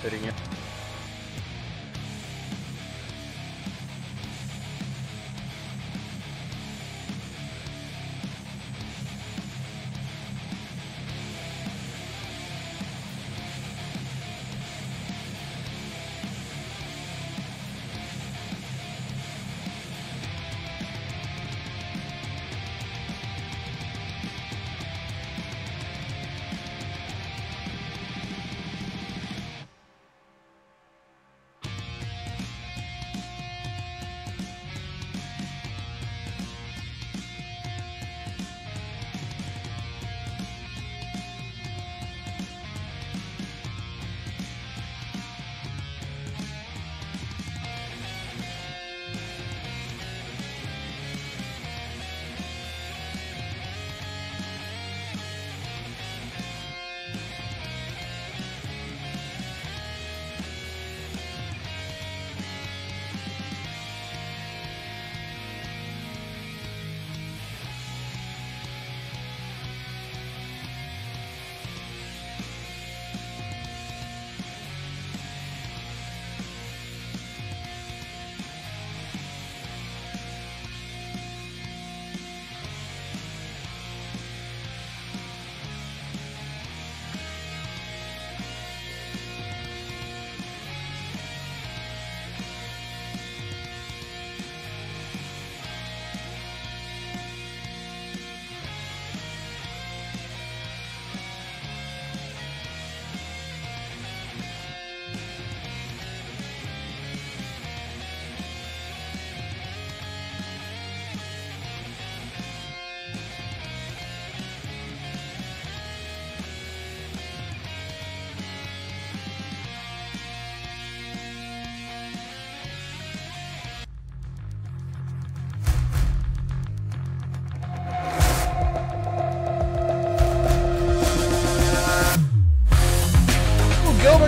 fitting in.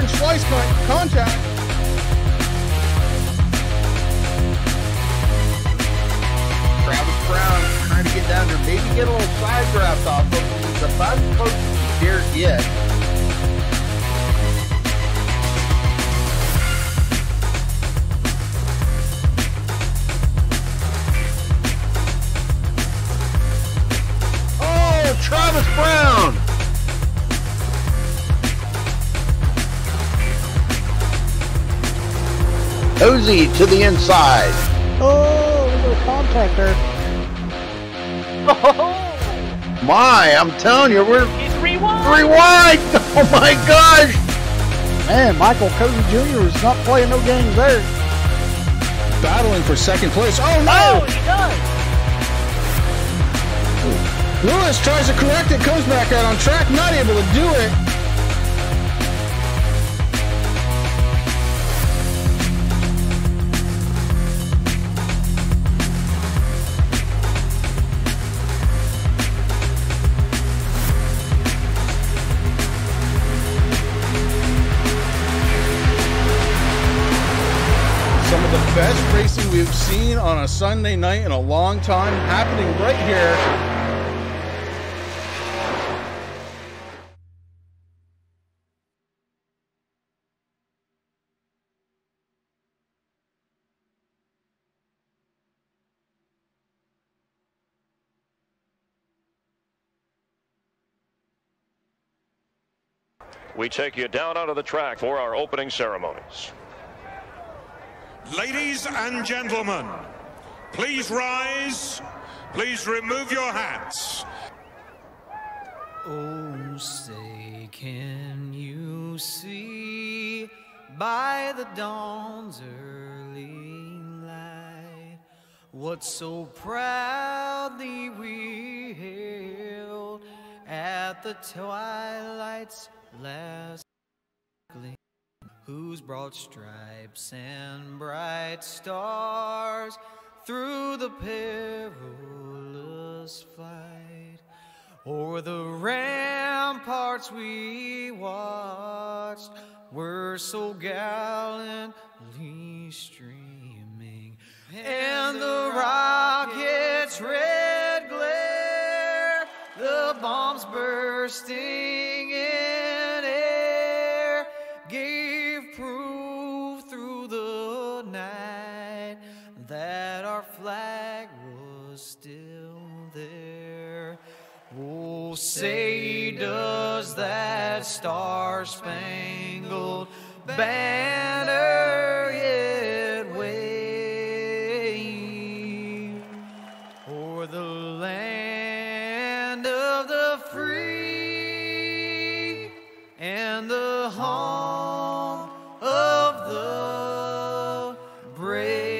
Slice contact. Travis Brown trying to get down there, maybe get a little side draft off of him. He's about as close as he dare get. Oh, Travis Brown! Cozy to the inside. Oh, a little contact there. Oh! My, I'm telling you, we're It's rewind! rewind. Oh my gosh! Man, Michael Cozy Jr. is not playing no games there. Battling for second place. Oh Oh, no! he does! Lewis tries to correct it, comes back out on track, not able to do it. Some of the best racing we've seen on a Sunday night in a long time happening right here. We take you down onto the track for our opening ceremonies. Ladies and gentlemen, please rise. Please remove your hats. Oh, say, can you see by the dawn's early light what so proudly we hailed at the twilight's last gleam, whose broad stripes and bright stars through the perilous fight o'er the ramparts we watched were so gallantly streaming, and the rockets' red glare, the bombs bursting in air, gave say does that star-spangled banner yet wave o'er the land of the free and the home of the brave.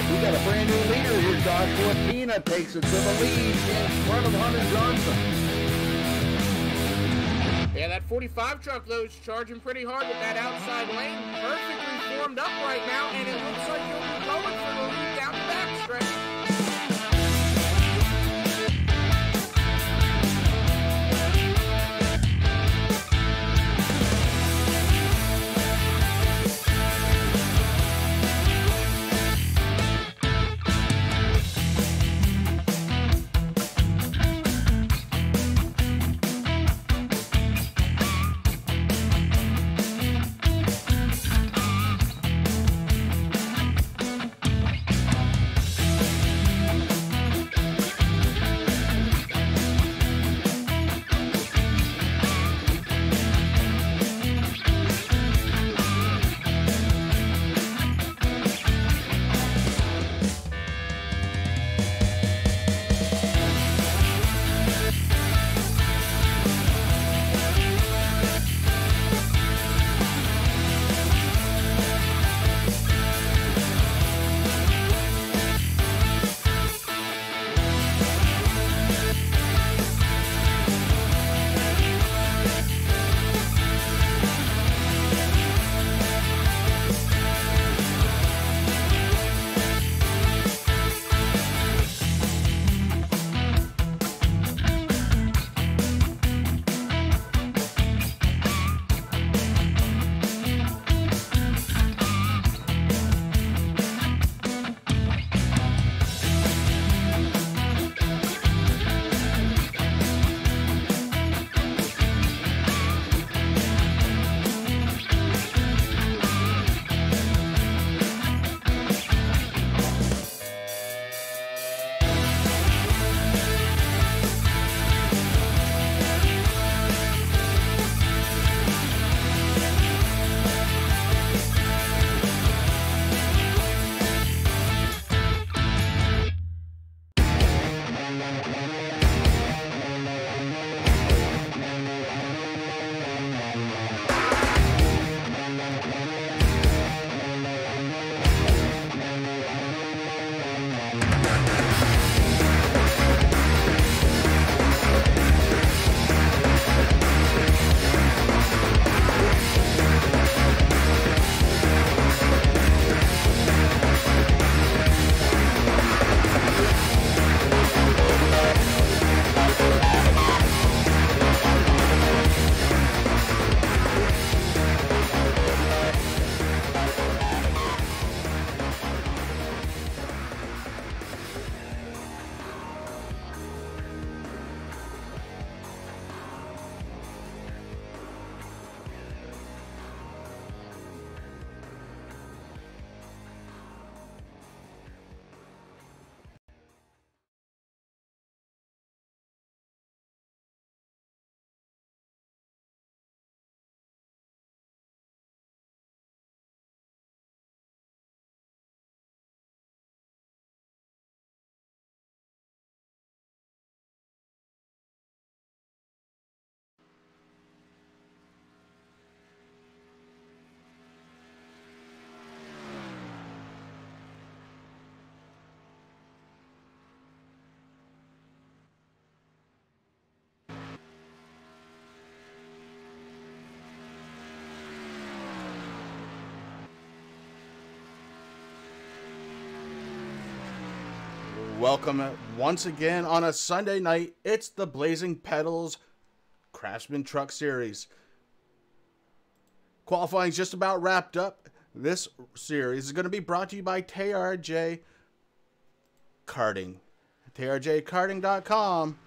We got a brand new leader here. Joshua Pena takes it to the lead in front of Hunter Johnson. Yeah, that 45 truck though is charging pretty hard with that outside lane. Perfectly formed up right now, and it looks like he'll be going for the lead down the backstretch. Welcome once again on a Sunday night. It's the Blazing Pedals Craftsman Truck Series. Qualifying is just about wrapped up. This series is going to be brought to you by TRJ Karting. TRJkarting.com.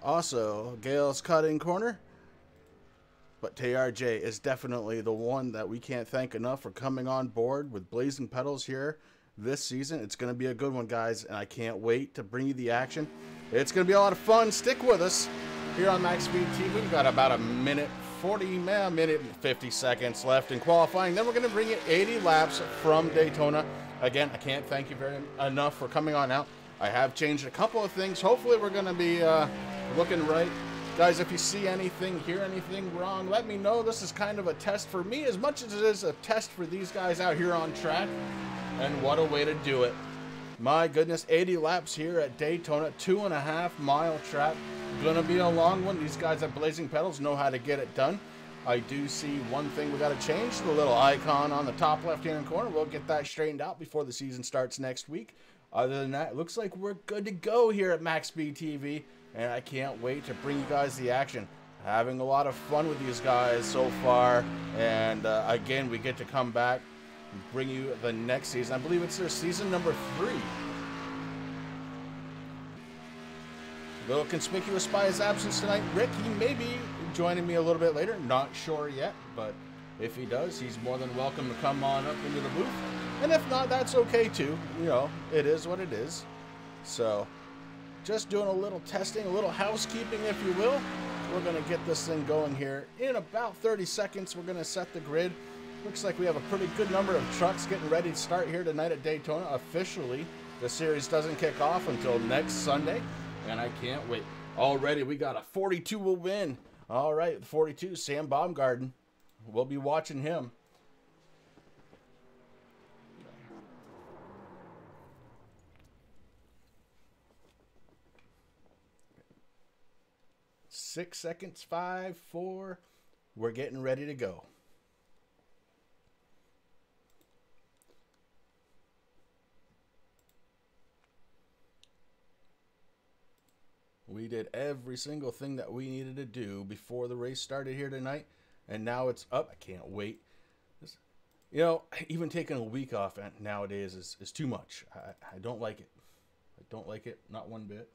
Also, Gail's Cutting Corner. But TRJ is definitely the one that we can't thank enough for coming on board with Blazing Pedals here this season. It's going to be a good one, guys, and I can't wait to bring you the action. It's going to be a lot of fun. Stick with us here on MaxSpeedTV. We've got about a minute and 50 seconds left in qualifying. Then we're going to bring you 80 laps from Daytona. Again, I can't thank you enough for coming on out. I have changed a couple of things. Hopefully we're going to be looking right. Guys, if you see anything, hear anything wrong, let me know. This is kind of a test for me as much as it is a test for these guys out here on track. And what a way to do it. My goodness, 80 laps here at Daytona, 2.5 mile track. Gonna be a long one. These guys at Blazing Pedals know how to get it done. I do see one thing we got to change, the little icon on the top left-hand corner. We'll get that straightened out before the season starts next week. Other than that, it looks like we're good to go here at MaxSpeedTV, and I can't wait to bring you guys the action. Having a lot of fun with these guys so far, and again, we get to come back and bring you the next season. I believe it's their season number 3. Little conspicuous by his absence tonight. Rick, he may be joining me a little bit later. Not sure yet, but if he does, he's more than welcome to come on up into the booth. And if not, that's okay too. You know, it is what it is. So, just doing a little testing, a little housekeeping, if you will. We're going to get this thing going here. In about 30 seconds, we're going to set the grid. Looks like we have a pretty good number of trucks getting ready to start here tonight at Daytona. Officially, the series doesn't kick off until next Sunday. And I can't wait. Already, we got a 42 will win. All right, 42, Sam Baumgarten. We'll be watching him. Six seconds, 5, 4. We're getting ready to go. We did every single thing that we needed to do before the race started here tonight, and now it's up. I can't wait. You know, even taking a week off nowadays is too much. I don't like it. I don't like it, not one bit.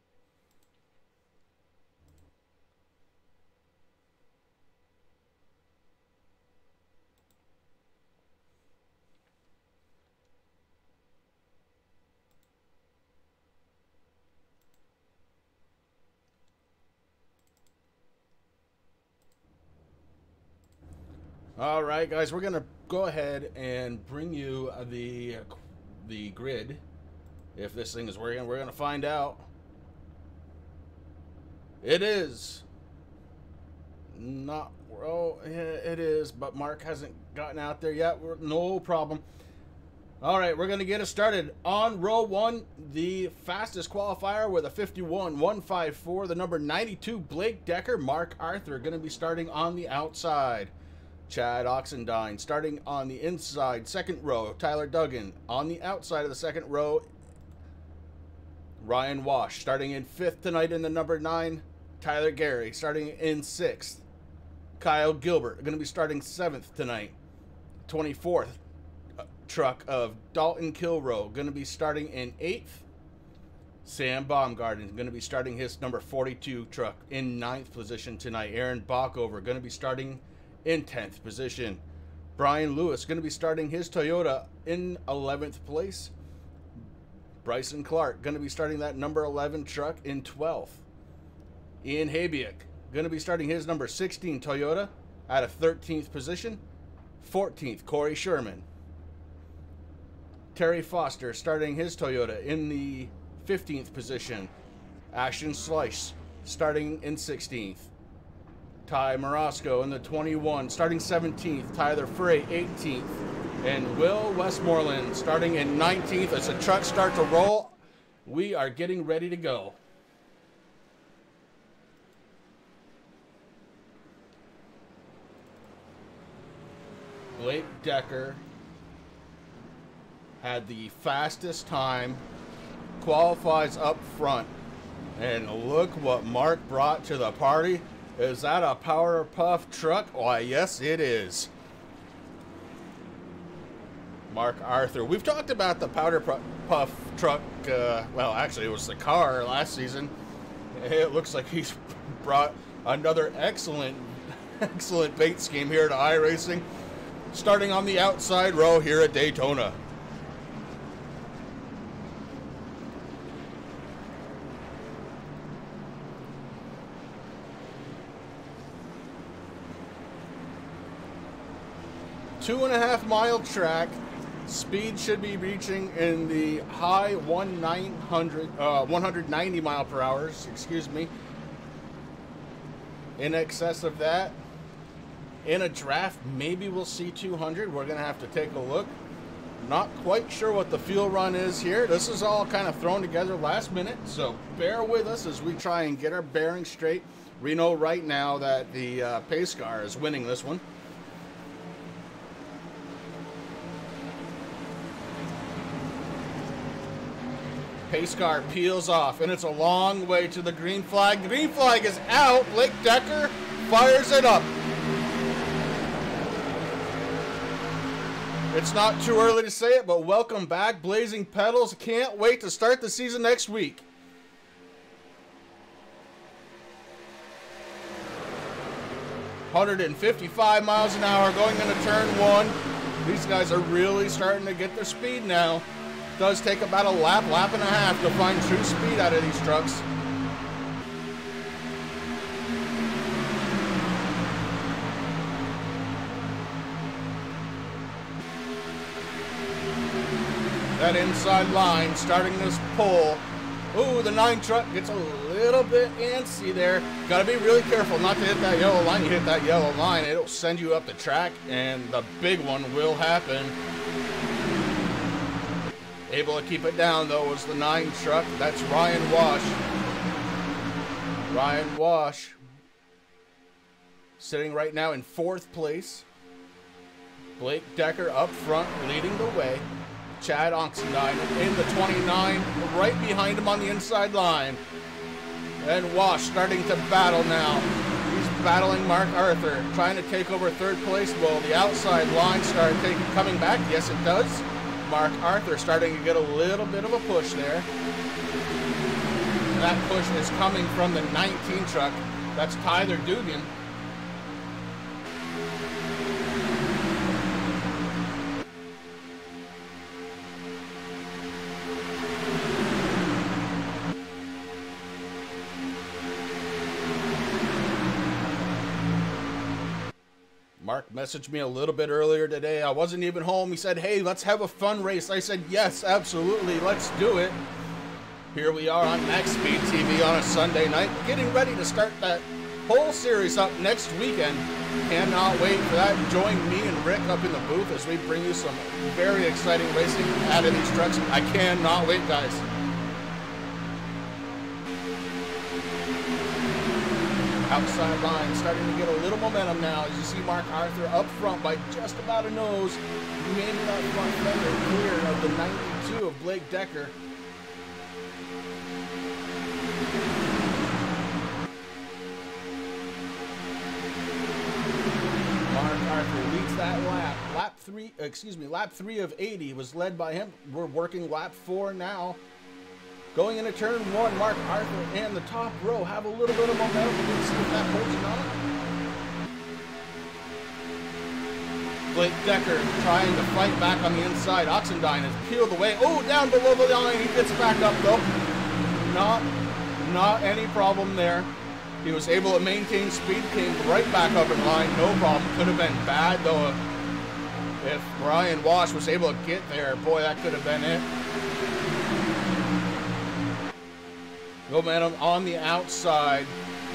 All right, guys, we're going to go ahead and bring you the grid. If this thing is working, we're going to find out. It is. Not, oh, it is, but Mark hasn't gotten out there yet. No problem. All right, we're going to get it started. On row 1, the fastest qualifier with a 51.154, the number 92, Blake Decker. Mark Arthur going to be starting on the outside. Chad Oxendine starting on the inside, second row. Tyler Duggan on the outside of the second row. Ryan Wash starting in 5th tonight in the number 9. Tyler Gary starting in 6th. Kyle Gilbert going to be starting 7th tonight. 24th truck of Dalton Kilrow going to be starting in 8th. Sam Baumgarten is going to be starting his number 42 truck in 9th position tonight. Aaron Bockover going to be starting in 10th position. Brian Lewis going to be starting his Toyota in 11th place. Bryson Clark going to be starting that number 11 truck in 12th. Ian Habiak going to be starting his number 16 Toyota at a 13th position. 14th, Corey Sherman. Terry Foster starting his Toyota in the 15th position. Ashton Slice starting in 16th. Ty Morosco in the 21, starting 17th. Tyler Frey, 18th. And Will Westmoreland starting in 19th. As the trucks start to roll, we are getting ready to go. Blake Decker had the fastest time qualifies up front. And look what Mark brought to the party. Is that a Powder Puff truck? Why, yes, it is. Mark Arthur. We've talked about the Powder Puff truck. Well, actually, it was the car last season. It looks like he's brought another excellent bait scheme here to iRacing. Starting on the outside row here at Daytona. Two-and-a-half mile track. Speed should be reaching in the high 190 mile per hour, excuse me. In excess of that. In a draft, maybe we'll see 200. We're going to have to take a look. Not quite sure what the fuel run is here. This is all kind of thrown together last minute, so bear with us as we try and get our bearings straight. We know right now that the pace car is winning this one. Pace car peels off, and it's a long way to the green flag. Green flag is out. Blake Decker fires it up. It's not too early to say it, but welcome back, Blazing Pedals. Can't wait to start the season next week. $155 miles an hour going into turn one. These guys are really starting to get their speed now. Does take about a lap and a half to find true speed out of these trucks. That inside line starting this pull. Ooh, the 9 truck gets a little bit antsy there. Gotta be really careful not to hit that yellow line. You hit that yellow line, it'll send you up the track, and the big one will happen. Able to keep it down, though, was the 9 truck. That's Ryan Wash. Ryan Wash sitting right now in 4th place. Blake Decker up front, leading the way. Chad Oxendine in the 29, right behind him on the inside line. And Wash starting to battle now. He's battling Mark Arthur, trying to take over 3rd place. Will the outside line start coming back? Yes, it does. Mark Arthur starting to get a little bit of a push there. That push is coming from the 19 truck. That's Tyler Dugan. Mark messaged me a little bit earlier today. I wasn't even home. He said, hey, let's have a fun race. I said, yes, absolutely. Let's do it. Here we are on MaxSpeedTV on a Sunday night, getting ready to start that whole series up next weekend. Cannot wait for that. Join me and Rick up in the booth as we bring you some very exciting racing out of these trucks. I cannot wait, guys. Outside line starting to get a little momentum now as you see Mark Arthur up front by just about a nose. Maybe that front fender clear of the 92 of Blake Decker. Mark Arthur leads that lap. Lap 3 of 80 was led by him. We're working lap 4 now. Going into turn 1, Mark Arthur and the top row have a little bit of momentum. Let's see if that holds on. Blake Decker trying to fight back on the inside. Oxendine has peeled away. Oh, down below the line. He gets back up, though. Not any problem there. He was able to maintain speed, came right back up in line. No problem. Could have been bad, though. If Ryan Wash was able to get there, boy, that could have been it. Momentum on the outside.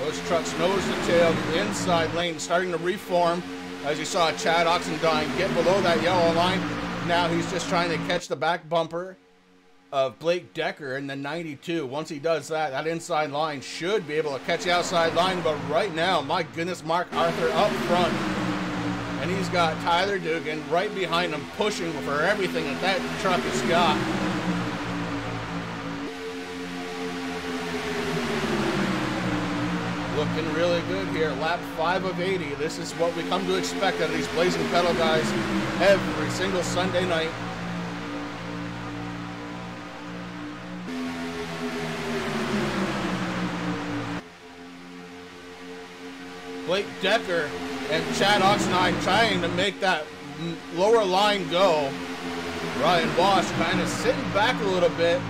Those trucks nose to tail. The inside lane starting to reform. As you saw Chad Oxendine get below that yellow line. Now he's just trying to catch the back bumper of Blake Decker in the 92. Once he does that, that inside line should be able to catch the outside line. But right now, my goodness, Mark Arthur up front. And he's got Tyler Dugan right behind him pushing for everything that truck has got. really good here. Lap 5 of 80. This is what we come to expect out of these Blazing Pedal guys every single Sunday night. Blake Decker and Chad Oxnard trying to make that lower line go. Ryan Wash kind of sitting back a little bit.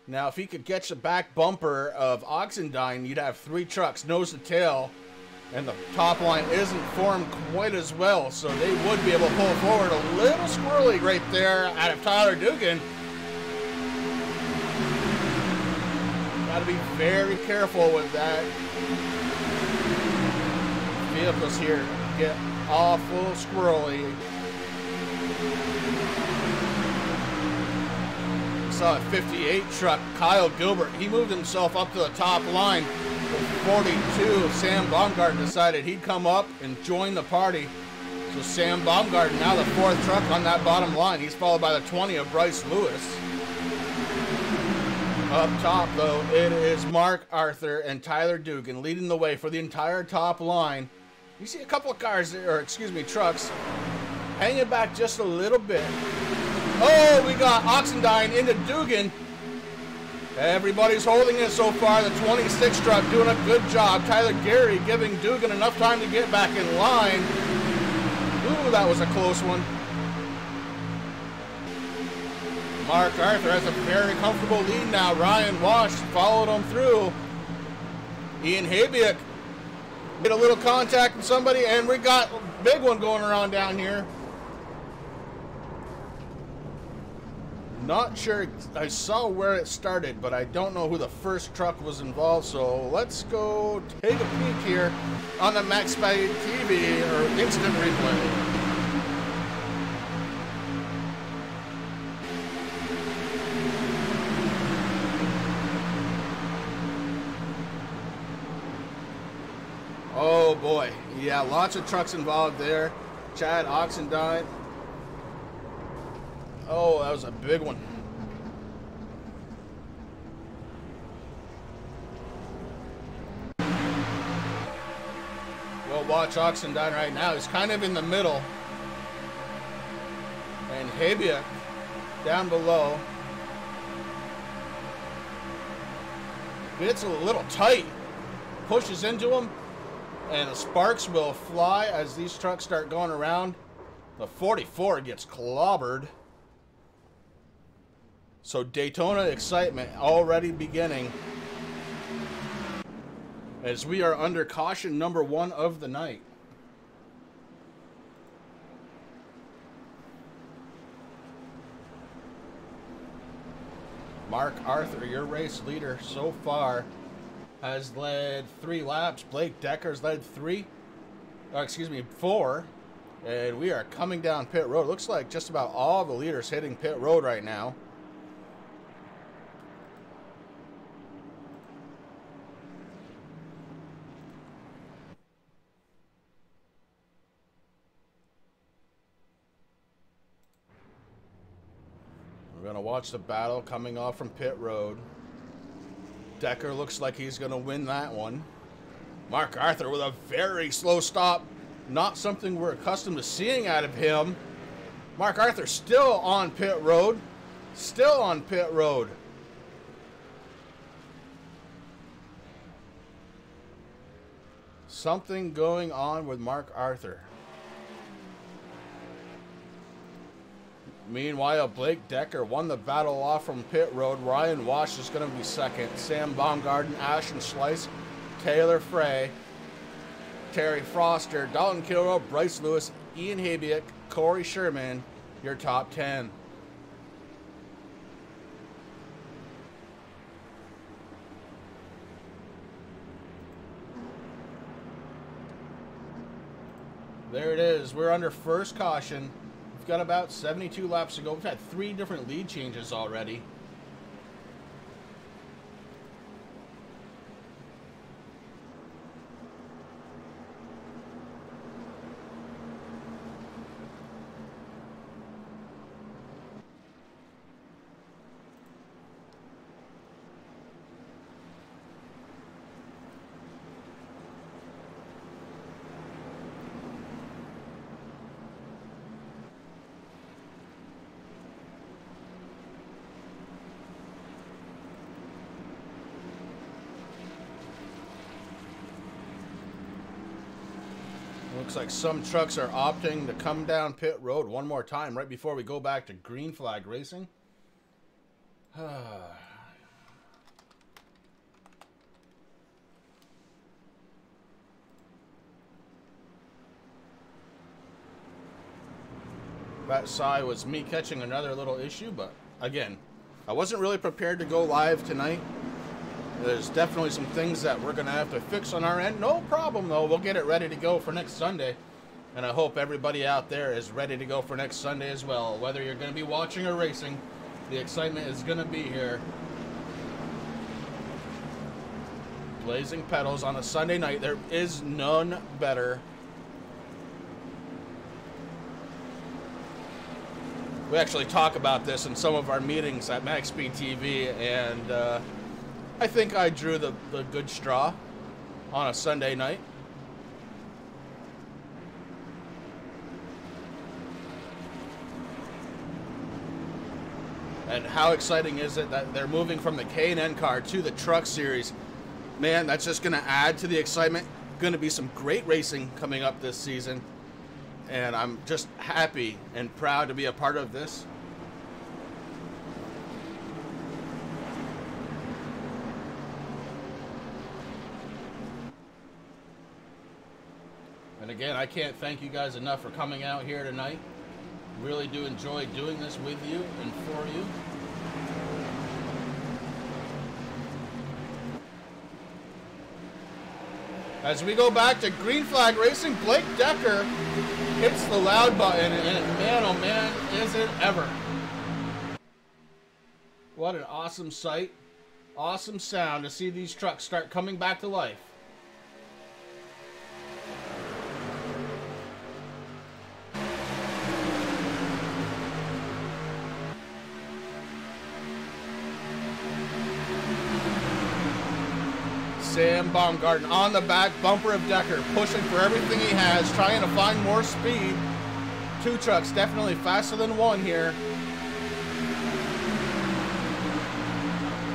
Now, if he could catch the back bumper of Oxendine, you'd have 3 trucks, nose to tail, and the top line isn't formed quite as well, so they would be able to pull forward. A little squirrely right there out of Tyler Dugan. Got to be very careful with that. Vehicles here get awful squirrely. Saw a 58 truck, Kyle Gilbert. He moved himself up to the top line with 42. Sam Baumgarten decided he'd come up and join the party. So Sam Baumgarten now the 4th truck on that bottom line. He's followed by the 20 of Bryce Lewis. Up top, though, it is Mark Arthur and Tyler Dugan leading the way for the entire top line. You see a couple of cars, or excuse me, trucks, hanging back just a little bit. Oh, we got Oxendine into Dugan. Everybody's holding it so far. The 26 truck doing a good job. Tyler Gary giving Dugan enough time to get back in line. Ooh, that was a close one. Mark Arthur has a very comfortable lead now. Ryan Wash followed him through. Ian Habiak made a little contact with somebody, and we got a big one going around down here. Not sure, I saw where it started, but I don't know who the first truck was involved, so let's go take a peek here on the MaxSpeedTV or instant replay. Oh boy, yeah, lots of trucks involved there. Chad Oxendine. Oh, that was a big one. Well, watch Oxendine right now. He's kind of in the middle. And Habiak down below. Gets a little tight. Pushes into him. And the sparks will fly as these trucks start going around. The 44 gets clobbered. So Daytona excitement already beginning as we are under caution number 1 of the night. Mark Arthur, your race leader so far, has led 3 laps. Blake Decker's led 4. And we are coming down pit road. Looks like just about all the leaders hitting pit road right now. We're going to watch the battle coming off from pit road. Decker looks like he's going to win that one. Mark Arthur with a very slow stop. Not something we're accustomed to seeing out of him. Mark Arthur still on pit road. Still on pit road. Something going on with Mark Arthur. Meanwhile, Blake Decker won the battle off from pit road. Ryan Wash is going to be second. Sam Baumgarten, Ashton Schleiss, Taylor Frey, Terry Froster, Dalton Kilroe, Bryce Lewis, Ian Habiak, Corey Sherman, your top 10. There it is. We're under first caution. We've got about 72 laps to go. We've had 3 different lead changes already. Looks like some trucks are opting to come down pit road one more time right before we go back to green flag racing. That side was me catching another little issue, but again, I wasn't really prepared to go live tonight. There's definitely some things that we're going to have to fix on our end. No problem, though. We'll get it ready to go for next Sunday. And I hope everybody out there is ready to go for next Sunday as well. Whether you're going to be watching or racing, the excitement is going to be here. Blazing pedals on a Sunday night. There is none better. We actually talk about this in some of our meetings at MaxSpeedTV, and I think I drew the good straw on a Sunday night. And how exciting is it that they're moving from the K&N car to the truck series? Man, that's just going to add to the excitement. Going to be some great racing coming up this season. And I'm just happy and proud to be a part of this. And again, I can't thank you guys enough for coming out here tonight. Really do enjoy doing this with you and for you. As we go back to green flag racing, Blake Decker hits the loud button, and man, oh man, is it ever. What an awesome sight, awesome sound to see these trucks start coming back to life. Sam Baumgarten on the back bumper of Decker, pushing for everything he has, trying to find more speed. Two trucks definitely faster than one here.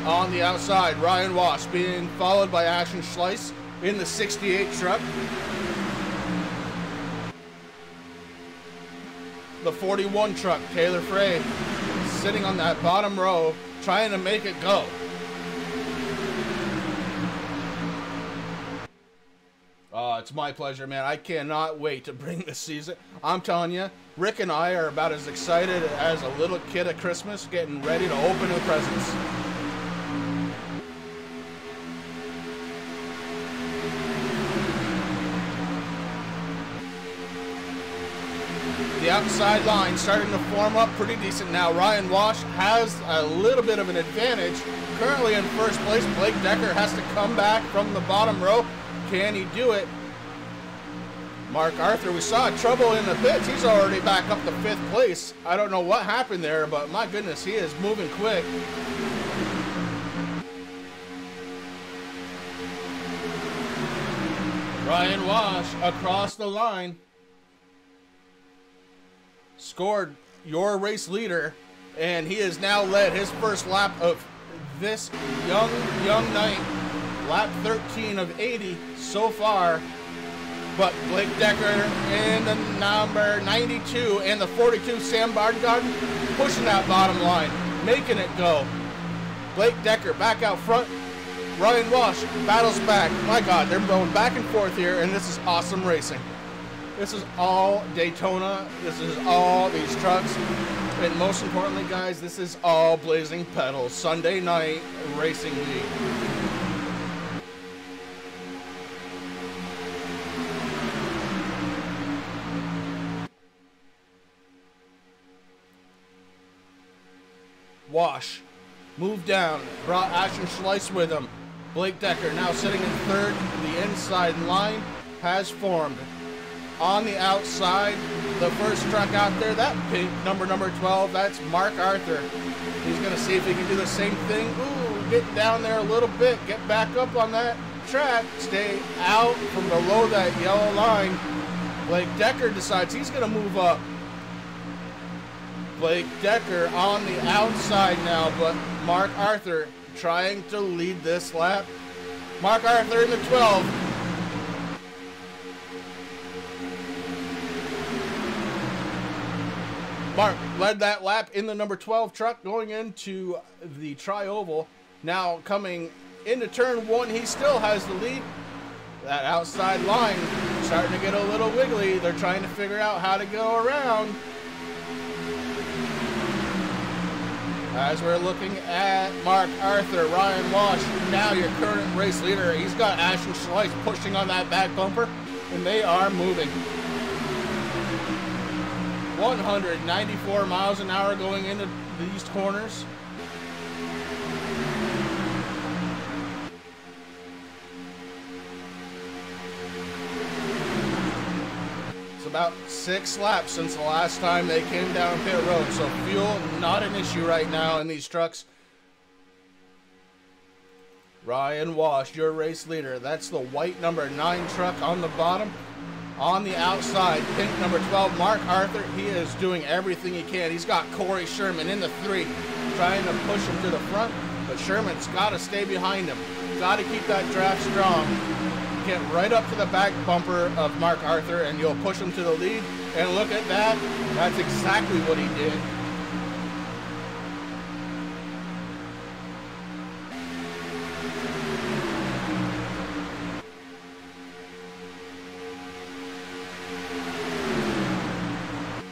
On the outside, Ryan Wash being followed by Ashton Schleiss in the 68 truck. The 41 truck, Taylor Frey, sitting on that bottom row, trying to make it go. It's my pleasure, man. I cannot wait to bring this season. I'm telling you, Rick and I are about as excited as a little kid at Christmas getting ready to open the presents. The outside line starting to form up pretty decent now. Ryan Wash has a little bit of an advantage. Currently in first place, Blake Decker has to come back from the bottom row. Can he do it? Mark Arthur, we saw trouble in the pits. He's already back up to 5th place. I don't know what happened there, but my goodness, he is moving quick. Ryan Wash across the line. Scored your race leader, and he has now led his first lap of this young night. Lap 13 of 80 so far. But Blake Decker in the number 92 and the 42, Sam Baumgarten, pushing that bottom line, making it go. Blake Decker back out front. Ryan Wash battles back. My God, they're going back and forth here, and this is awesome racing. This is all Daytona. This is all these trucks. And most importantly, guys, this is all Blazing Pedals Sunday night racing league. Wash moved down, brought Ashton Schleiss with him. Blake Decker now sitting in third. The inside line has formed. On the outside, the first truck out there, that pink number 12, that's Mark Arthur. He's going to see if he can do the same thing. Ooh, get down there a little bit, get back up on that track, stay out from below that yellow line. Blake Decker decides he's going to move up. Blake Decker on the outside now, but Mark Arthur trying to lead this lap. Mark Arthur in the 12. Mark led that lap in the number 12 truck going into the tri-oval. Now coming into turn 1, he still has the lead. That outside line starting to get a little wiggly. They're trying to figure out how to go around. As we're looking at Mark Arthur, Ryan Walsh, now your current race leader. He's got Ashton Schleiss pushing on that back bumper, and they are moving. 194 miles an hour going into these corners. About 6 laps since the last time they came down pit road, so fuel not an issue right now in these trucks. Ryan Walsh, your race leader. That's the white number 9 truck on the bottom. On the outside, pink number 12, Mark Arthur. He is doing everything he can. He's got Corey Sherman in the 3, trying to push him to the front, but Sherman's got to stay behind him. Got to keep that draft strong. Get right up to the back bumper of Mark Arthur and you'll push him to the lead. And look at that. That's exactly what he did.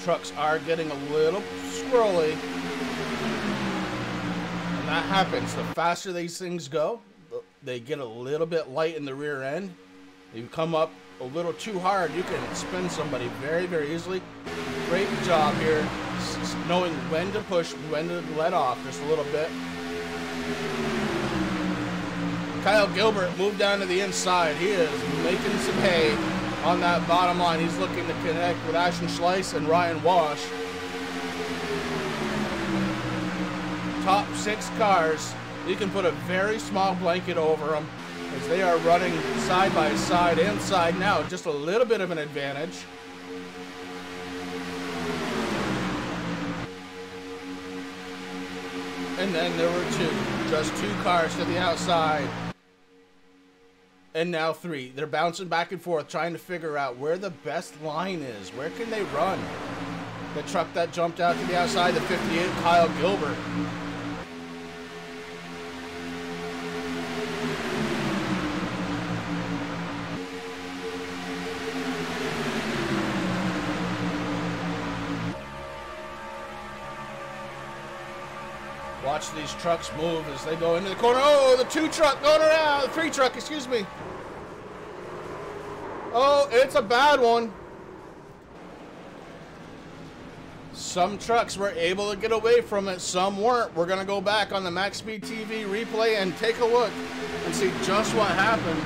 Trucks are getting a little squirrely. And that happens. The faster these things go, they get a little bit light in the rear end. You come up a little too hard, you can spin somebody very, very easily. Great job here, knowing when to push, when to let off just a little bit. Kyle Gilbert moved down to the inside. He is making some hay on that bottom line. He's looking to connect with Ashton Schleiss and Ryan Walsh. Top 6 cars. You can put a very small blanket over them as they are running side by side, inside now, just a little bit of an advantage. And then there were 2, just 2 cars to the outside. And now 3. They're bouncing back and forth, trying to figure out where the best line is. Where can they run? The truck that jumped out to the outside, the 58, Kyle Gilbert. Watch these trucks move as they go into the corner. Oh, the 2 truck going around. The 3 truck, excuse me. Oh, it's a bad one. Some trucks were able to get away from it. Some weren't. We're going to go back on the MaxSpeedTV replay and take a look and see just what happened.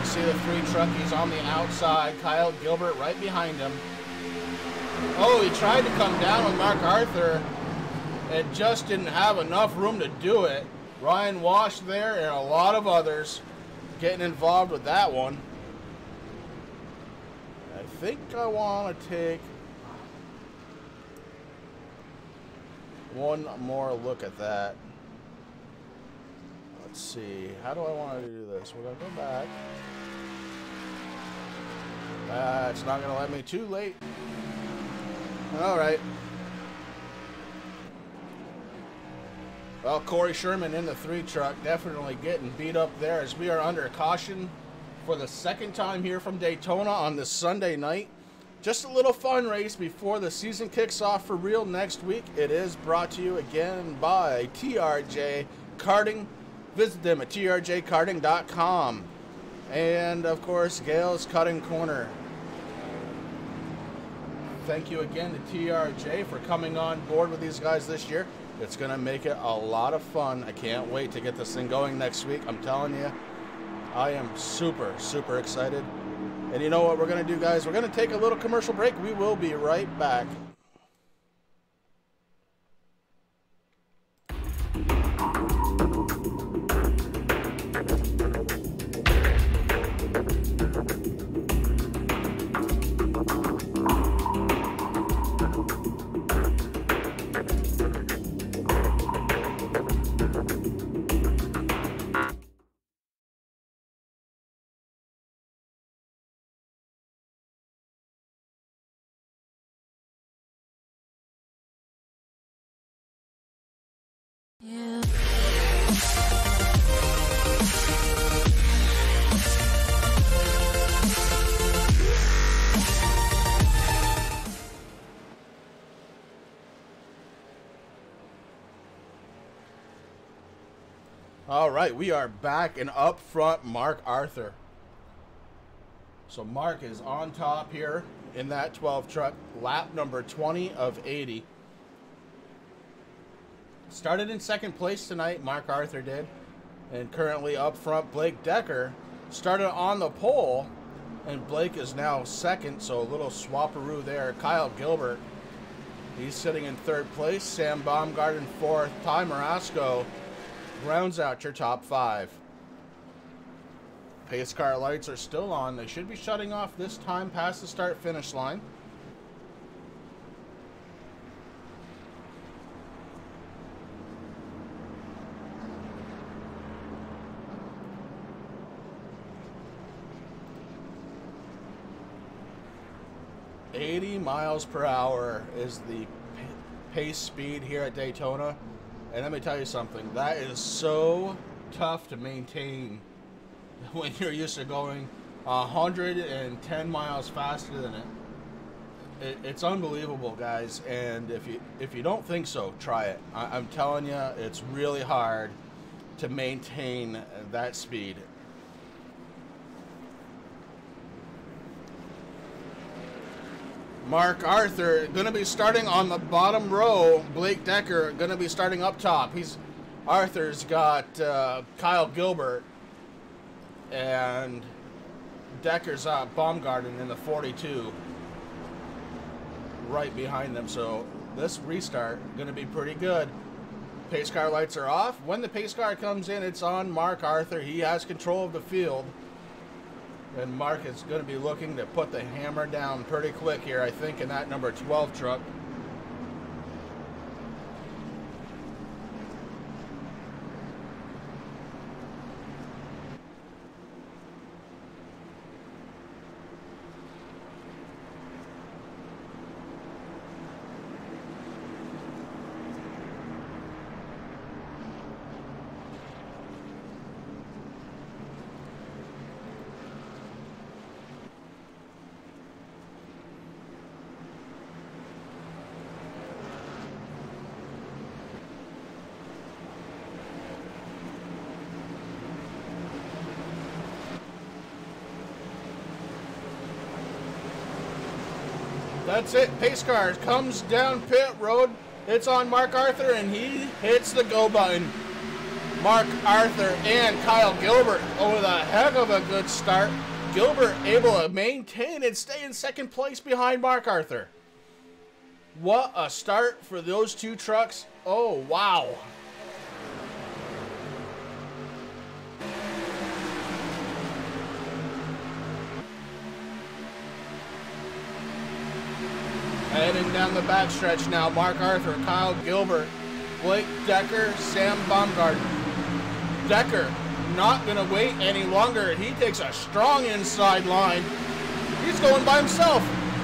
See the 3 truckies on the outside. Kyle Gilbert right behind him. Oh, he tried to come down with Mark Arthur. It just didn't have enough room to do it. Ryan Walsh there and a lot of others getting involved with that one. I think I want to take one more look at that. Let's see. How do I want to do this? We're going to go back. It's not going to let me. Too late. All right. Well, Corey Sherman in the 3 truck definitely getting beat up there as we are under caution for the 2nd time here from Daytona on this Sunday night. Just a little fun race before the season kicks off for real next week. It is brought to you again by TRJ Karting. Visit them at trjkarting.com. And, of course, Gale's Cutting Corner. Thank you again to TRJ for coming on board with these guys this year. It's going to make it a lot of fun. I can't wait to get this thing going next week. I'm telling you, I am super, super excited. And you know what we're going to do, guys? We're going to take a little commercial break. We will be right back. All right, we are back, and up front, Mark Arthur. So Mark is on top here in that 12 truck, lap number 20 of 80. Started in second place tonight, Mark Arthur did. And currently up front, Blake Decker started on the pole, and Blake is now second, so a little swapperoo there. Kyle Gilbert, he's sitting in third place. Sam Baumgarten fourth. Ty Marasco rounds out your top five. Pace car lights are still on. They should be shutting off this time past the start-finish line. .80 miles per hour is the pace speed here at Daytona. And let me tell you something, that is so tough to maintain when you're used to going 110 miles faster than it. It's unbelievable, guys. And if you don't think so, try it. I'm telling you, it's really hard to maintain that speed. Mark Arthur going to be starting on the bottom row. Blake Decker going to be starting up top. Arthur's got Kyle Gilbert, and Decker's Baumgarten in the 42 right behind them. So this restart going to be pretty good. Pace car lights are off. When the pace car comes in, it's on Mark Arthur. He has control of the field. And Mark is going to be looking to put the hammer down pretty quick here, I think, in that number 12 truck. That's it. Pace car comes down pit road. It's on Mark Arthur, and he hits the go button. Mark Arthur and Kyle Gilbert. Oh, the heck of a good start. Gilbert able to maintain and stay in second place behind Mark Arthur. What a start for those two trucks. Oh, wow. Heading down the backstretch now, Mark Arthur, Kyle Gilbert, Blake Decker, Sam Baumgarten. Decker not going to wait any longer. He takes a strong inside line. He's going by himself.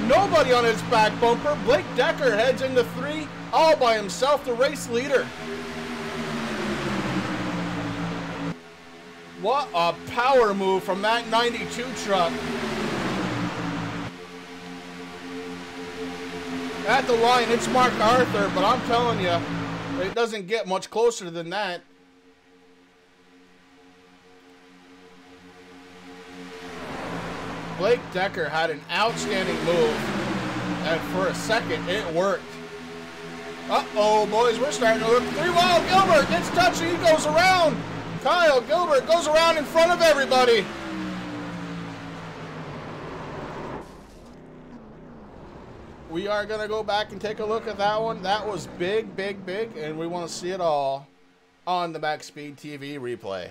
Nobody on his back bumper. Blake Decker heads into 3, all by himself, the race leader. What a power move from that 92 truck. At the line, it's Mark Arthur, but I'm telling you, it doesn't get much closer than that. Blake Decker had an outstanding move, and for a second, it worked. Uh-oh, boys, we're starting to look pretty well. Gilbert gets touchy, he goes around. Kyle Gilbert goes around in front of everybody. We are going to go back and take a look at that one. That was big, big, big, and we want to see it all on the MaxSpeedTV replay.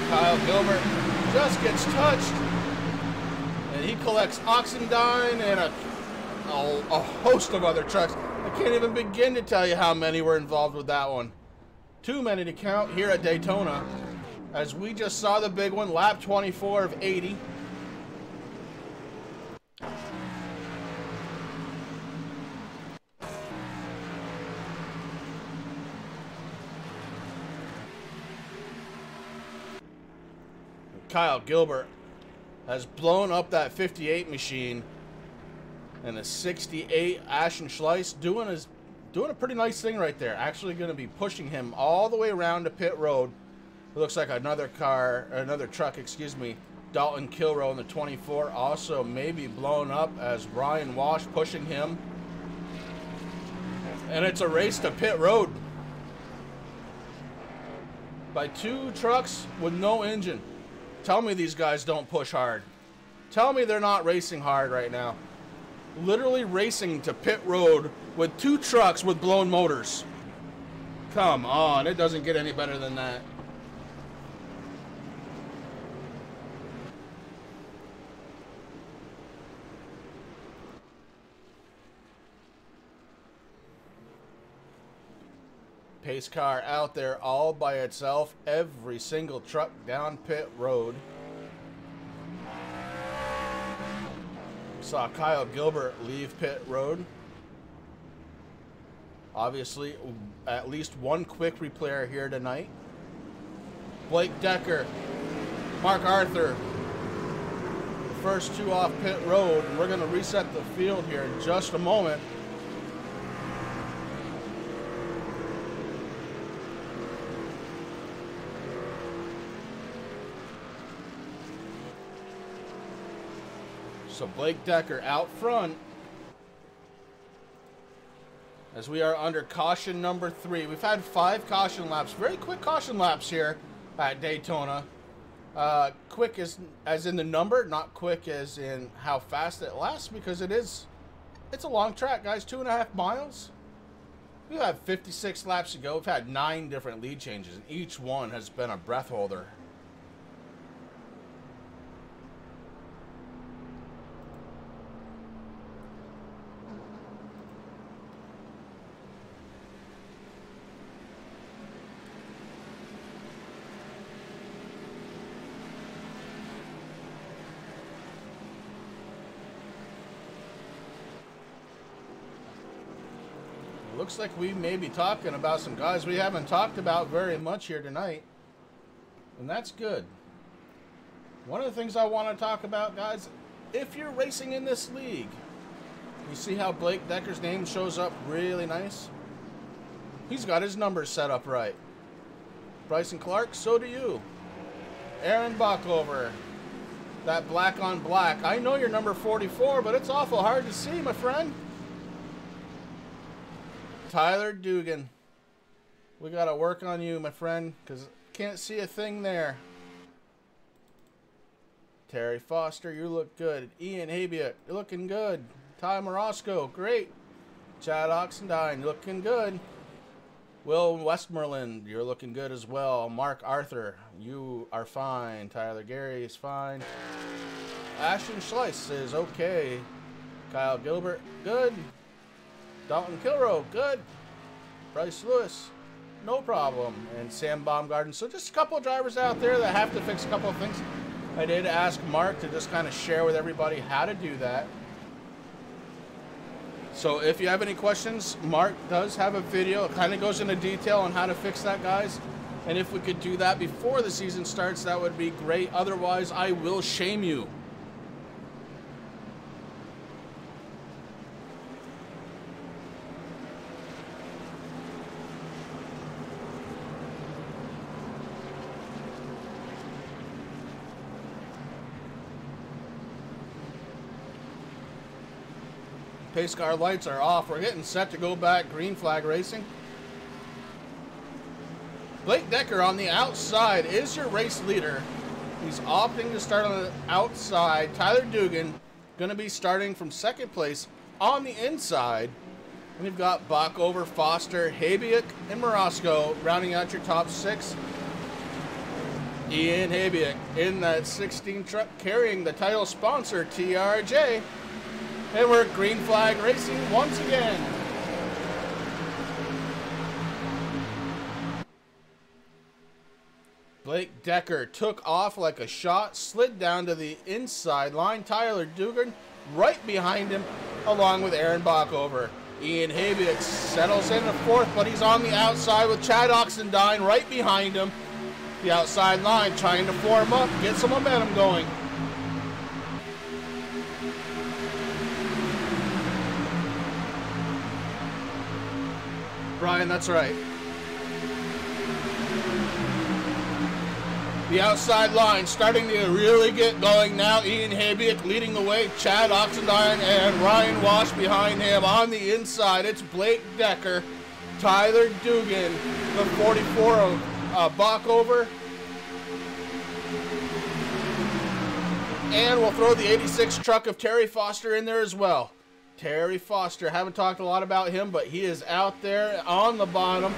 Kyle Gilbert just gets touched, and he collects Oxendine and a host of other trucks. I can't even begin to tell you how many were involved with that one. Too many to count here at Daytona, as we just saw the big one, lap 24 of 80. Kyle Gilbert has blown up that 58 machine, and a 68 Ashen Schleiss doing a pretty nice thing right there. Actually going to be pushing him all the way around to pit road. It looks like another truck, excuse me, Dalton Kilrow in the 24, also maybe blown up as Ryan Walsh pushing him. And it's a race to pit road by 2 trucks with no engine. Tell me these guys don't push hard. Tell me they're not racing hard right now. Literally racing to pit road with 2 trucks with blown motors. Come on, it doesn't get any better than that. Pace car out there all by itself. Every single truck down pit road. Saw Kyle Gilbert leave pit road. Obviously, at least one quick replayer here tonight. Blake Decker, Mark Arthur, the first 2 off pit road. And we're going to reset the field here in just a moment. So Blake Decker out front as we are under caution number 3. We've had 5 caution laps, very quick caution laps here at Daytona. Quick as in the number, not quick as in how fast it lasts, because it's a long track, guys, 2.5 miles. We have 56 laps to go. We've had 9 different lead changes, and each one has been a breath holder. Looks like we may be talking about some guys we haven't talked about very much here tonight, and that's good. One of the things I want to talk about, guys, if you're racing in this league, you see how Blake Decker's name shows up really nice? He's got his numbers set up right. Bryson Clark, so do you. Aaron Bockover, that black on black. I know you're number 44, but it's awful hard to see, my friend. Tyler Dugan, we got to work on you, my friend, because can't see a thing there. Terry Foster, you look good. Ian Habiak, you're looking good. Ty Morosco, great. Chad Oxendine, looking good. Will Westmoreland, you're looking good as well. Mark Arthur, you are fine. Tyler Gary is fine. Ashton Schleiss is okay. Kyle Gilbert, good. Dalton Kilrow, good. Bryce Lewis, no problem. And Sam Baumgarten. So just a couple of drivers out there that have to fix a couple of things. I did ask Mark to just kind of share with everybody how to do that. So if you have any questions, Mark does have a video. It kind of goes into detail on how to fix that, guys. And if we could do that before the season starts, that would be great. Otherwise, I will shame you. Pace car lights are off. We're getting set to go back green flag racing. Blake Decker on the outside is your race leader. He's opting to start on the outside. Tyler Dugan going to be starting from second place on the inside. And you've got Bockover, Foster, Habiak, and Morosco rounding out your top 6. Ian Habiak in that 16 truck carrying the title sponsor, TRJ. And we're green flag racing once again. Blake Decker took off like a shot, slid down to the inside line. Tyler Dugan right behind him, along with Aaron Bockover. Ian Habiak settles into 4th, but he's on the outside with Chad Oxendine right behind him. The outside line trying to form up, get some momentum going. Ryan, that's right. The outside line starting to really get going now. Ian Habiak leading the way. Chad Oxendine and Ryan Walsh behind him. On the inside, it's Blake Decker, Tyler Dugan, the 44 of Bockover. And we'll throw the 86 truck of Terry Foster in there as well. Terry Foster, haven't talked a lot about him, but he is out there on the bottom,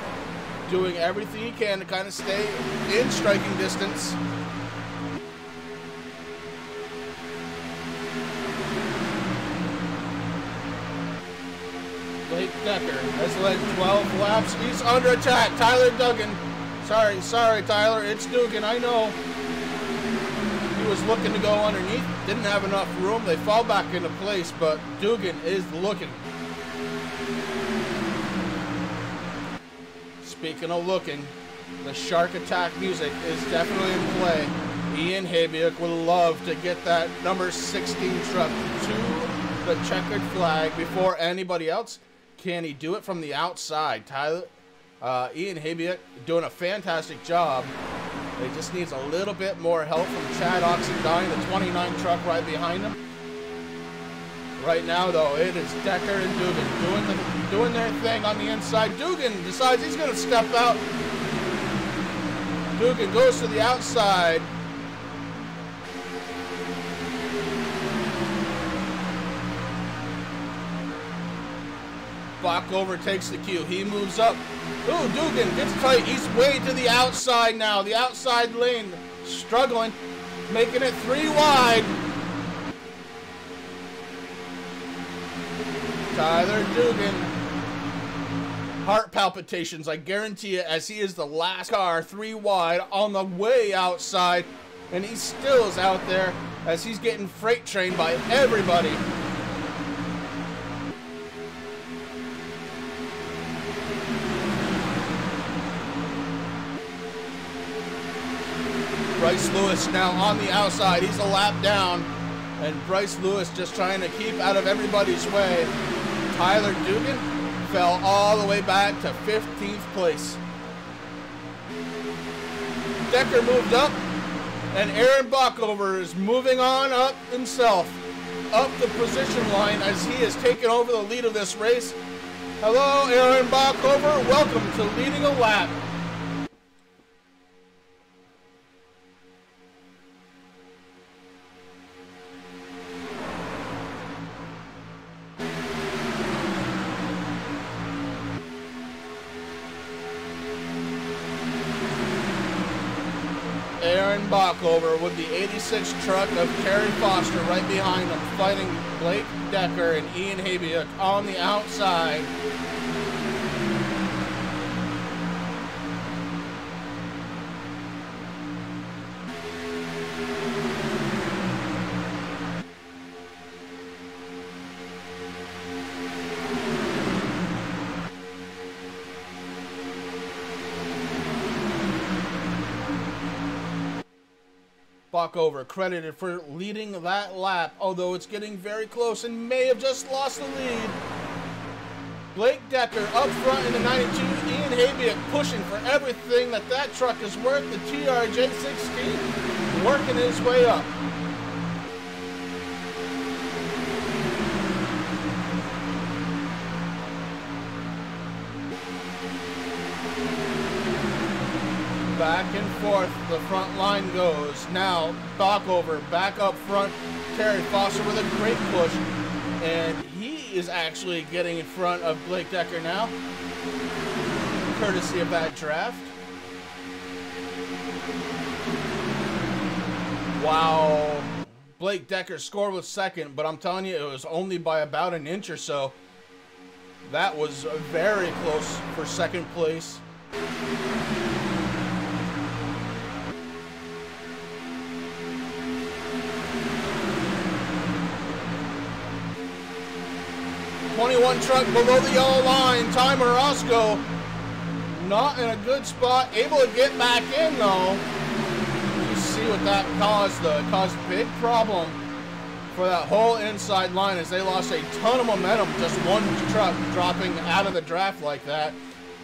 doing everything he can to kind of stay in striking distance. Blake Decker has led 12 laps. He's under attack. Tyler Dugan. Sorry, Tyler. It's Dugan. I know. He was looking to go underneath. Didn't have enough room. They fall back into place, but Dugan is looking. Speaking of looking, the Shark Attack music is definitely in play. Ian Habiak would love to get that number 16 truck to the checkered flag before anybody else. Can he do it from the outside? Ian Habiak doing a fantastic job. He just needs a little bit more help from Chad Oxendine, the 29 truck right behind him. Right now, though, it is Decker and Dugan doing their thing on the inside. Dugan decides he's going to step out. Dugan goes to the outside. Bockover takes the cue. He moves up. Ooh, Dugan gets tight. He's way to the outside now. The outside lane, struggling, making it 3 wide. Tyler Dugan. Heart palpitations, I guarantee it, as he is the last car 3 wide on the way outside. And he still is out there as he's getting freight trained by everybody. Bryce Lewis now on the outside. He's a lap down. And Bryce Lewis just trying to keep out of everybody's way. Tyler Dugan fell all the way back to 15th place. Decker moved up. And Aaron Bockover is moving on up himself. Up the position line as he has taken over the lead of this race. Hello, Aaron Bockover. Welcome to leading a lap. Aaron Bockover with the 86 truck of Terry Foster right behind him, fighting Blake Decker and Ian Habiak on the outside. Bockover credited for leading that lap, although it's getting very close and may have just lost the lead. Blake Decker up front in the 92, Ian Habiak pushing for everything that truck is worth. The TRJ16 working his way up. Back and forth, the front line goes. Now, Bockover back up front. Terry Foster with a great push. And he is actually getting in front of Blake Decker now, courtesy of that draft. Wow. Blake Decker scored with second, but I'm telling you, it was only by about an inch or so. That was very close for second place. '21 truck below the yellow line. Timer Roscoe not in a good spot. Able to get back in though. You see what that caused though. It caused a big problem for that whole inside line as they lost a ton of momentum. Just one truck dropping out of the draft like that.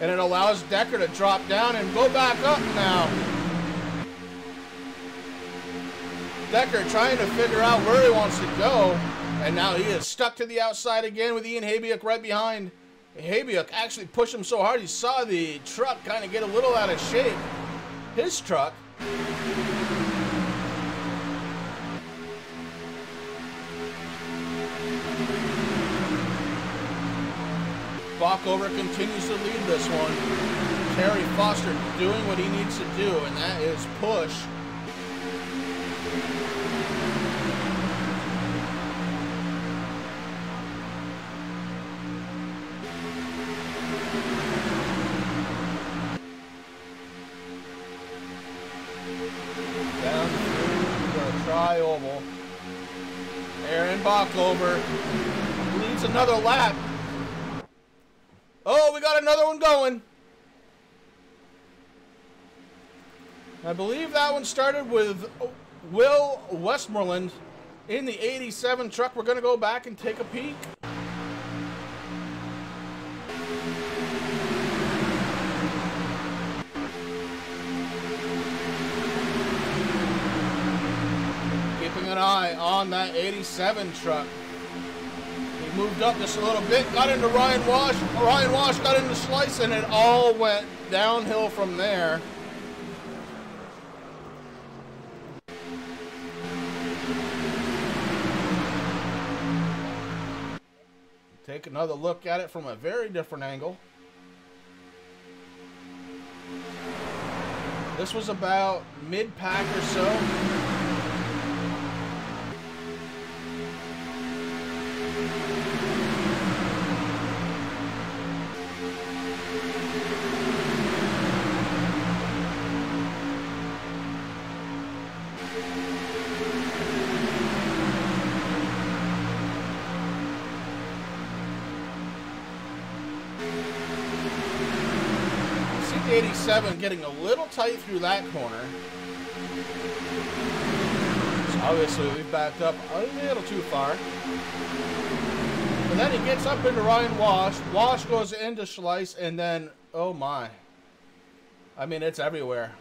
And it allows Decker to drop down and go back up now. Decker trying to figure out where he wants to go. And now he is stuck to the outside again with Ian Habiuk right behind. Habiuk actually pushed him so hard he saw the truck kind of get a little out of shape. His truck. Bockover continues to lead this one. Terry Foster doing what he needs to do, and that is push. Down through the tri-oval. Aaron Bockover leads another lap. Oh, we got another one going. I believe that one started with Will Westmoreland in the 87 truck. We're going to go back and take a peek. Keeping an eye on that 87 truck. He moved up just a little bit, got into Ryan Wash. Ryan Wash got into Slice, and it all went downhill from there. Take another look at it from a very different angle. This was about mid-pack or so. See the 87 getting a little tight through that corner. So obviously we've backed up a little too far. And then he gets up into Ryan Wash. Wash goes into Slice, and then, oh my. I mean, it's everywhere.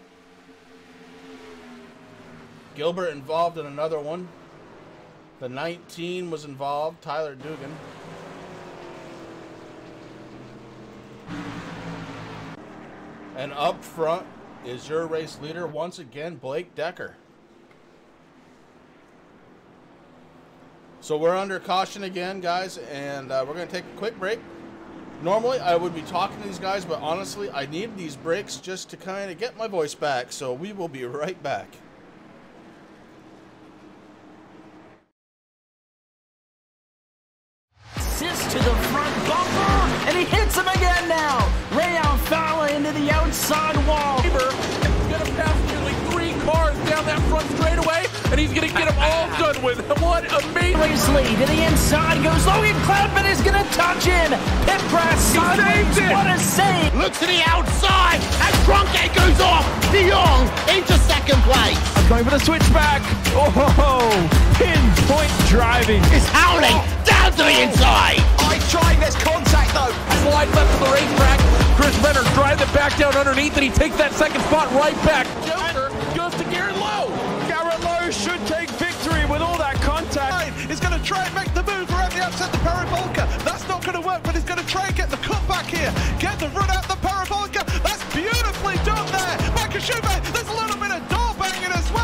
Gilbert involved in another one. The 19 was involved, Tyler Dugan. And up front is your race leader once again, Blake Decker. So we're under caution again, guys, and we're going to take a quick break. Normally, I would be talking to these guys, but honestly, I need these breaks just to kind of get my voice back, so we will be right back. Assist to the front bumper, and he hits him again now. Ray Alfala into the outside wall. He's going to pass nearly 3 cars down that front straightaway, and he's going to get them all done with. What amazing race lead to the inside goes Logan Cloudman is going to touch in. Pit press sideways. What a save. Look to the outside as Cronkite goes off. De Jong into second place. Going for the switchback. Oh, pinpoint driving. It's howling down to the inside. Trying this contact though. Slide left of the racetrack. Chris Leonard drives it back down underneath, and he takes that second spot right back. Joker goes to Garrett Lowe. Garrett Lowe should take victory with all that contact. He's going to try and make the move around the outside the parabolica. That's not going to work, but he's going to try and get the cutback here. Get the run out the parabolica. That's beautifully done there. Michael Schubert, there's a little bit of door banging as well.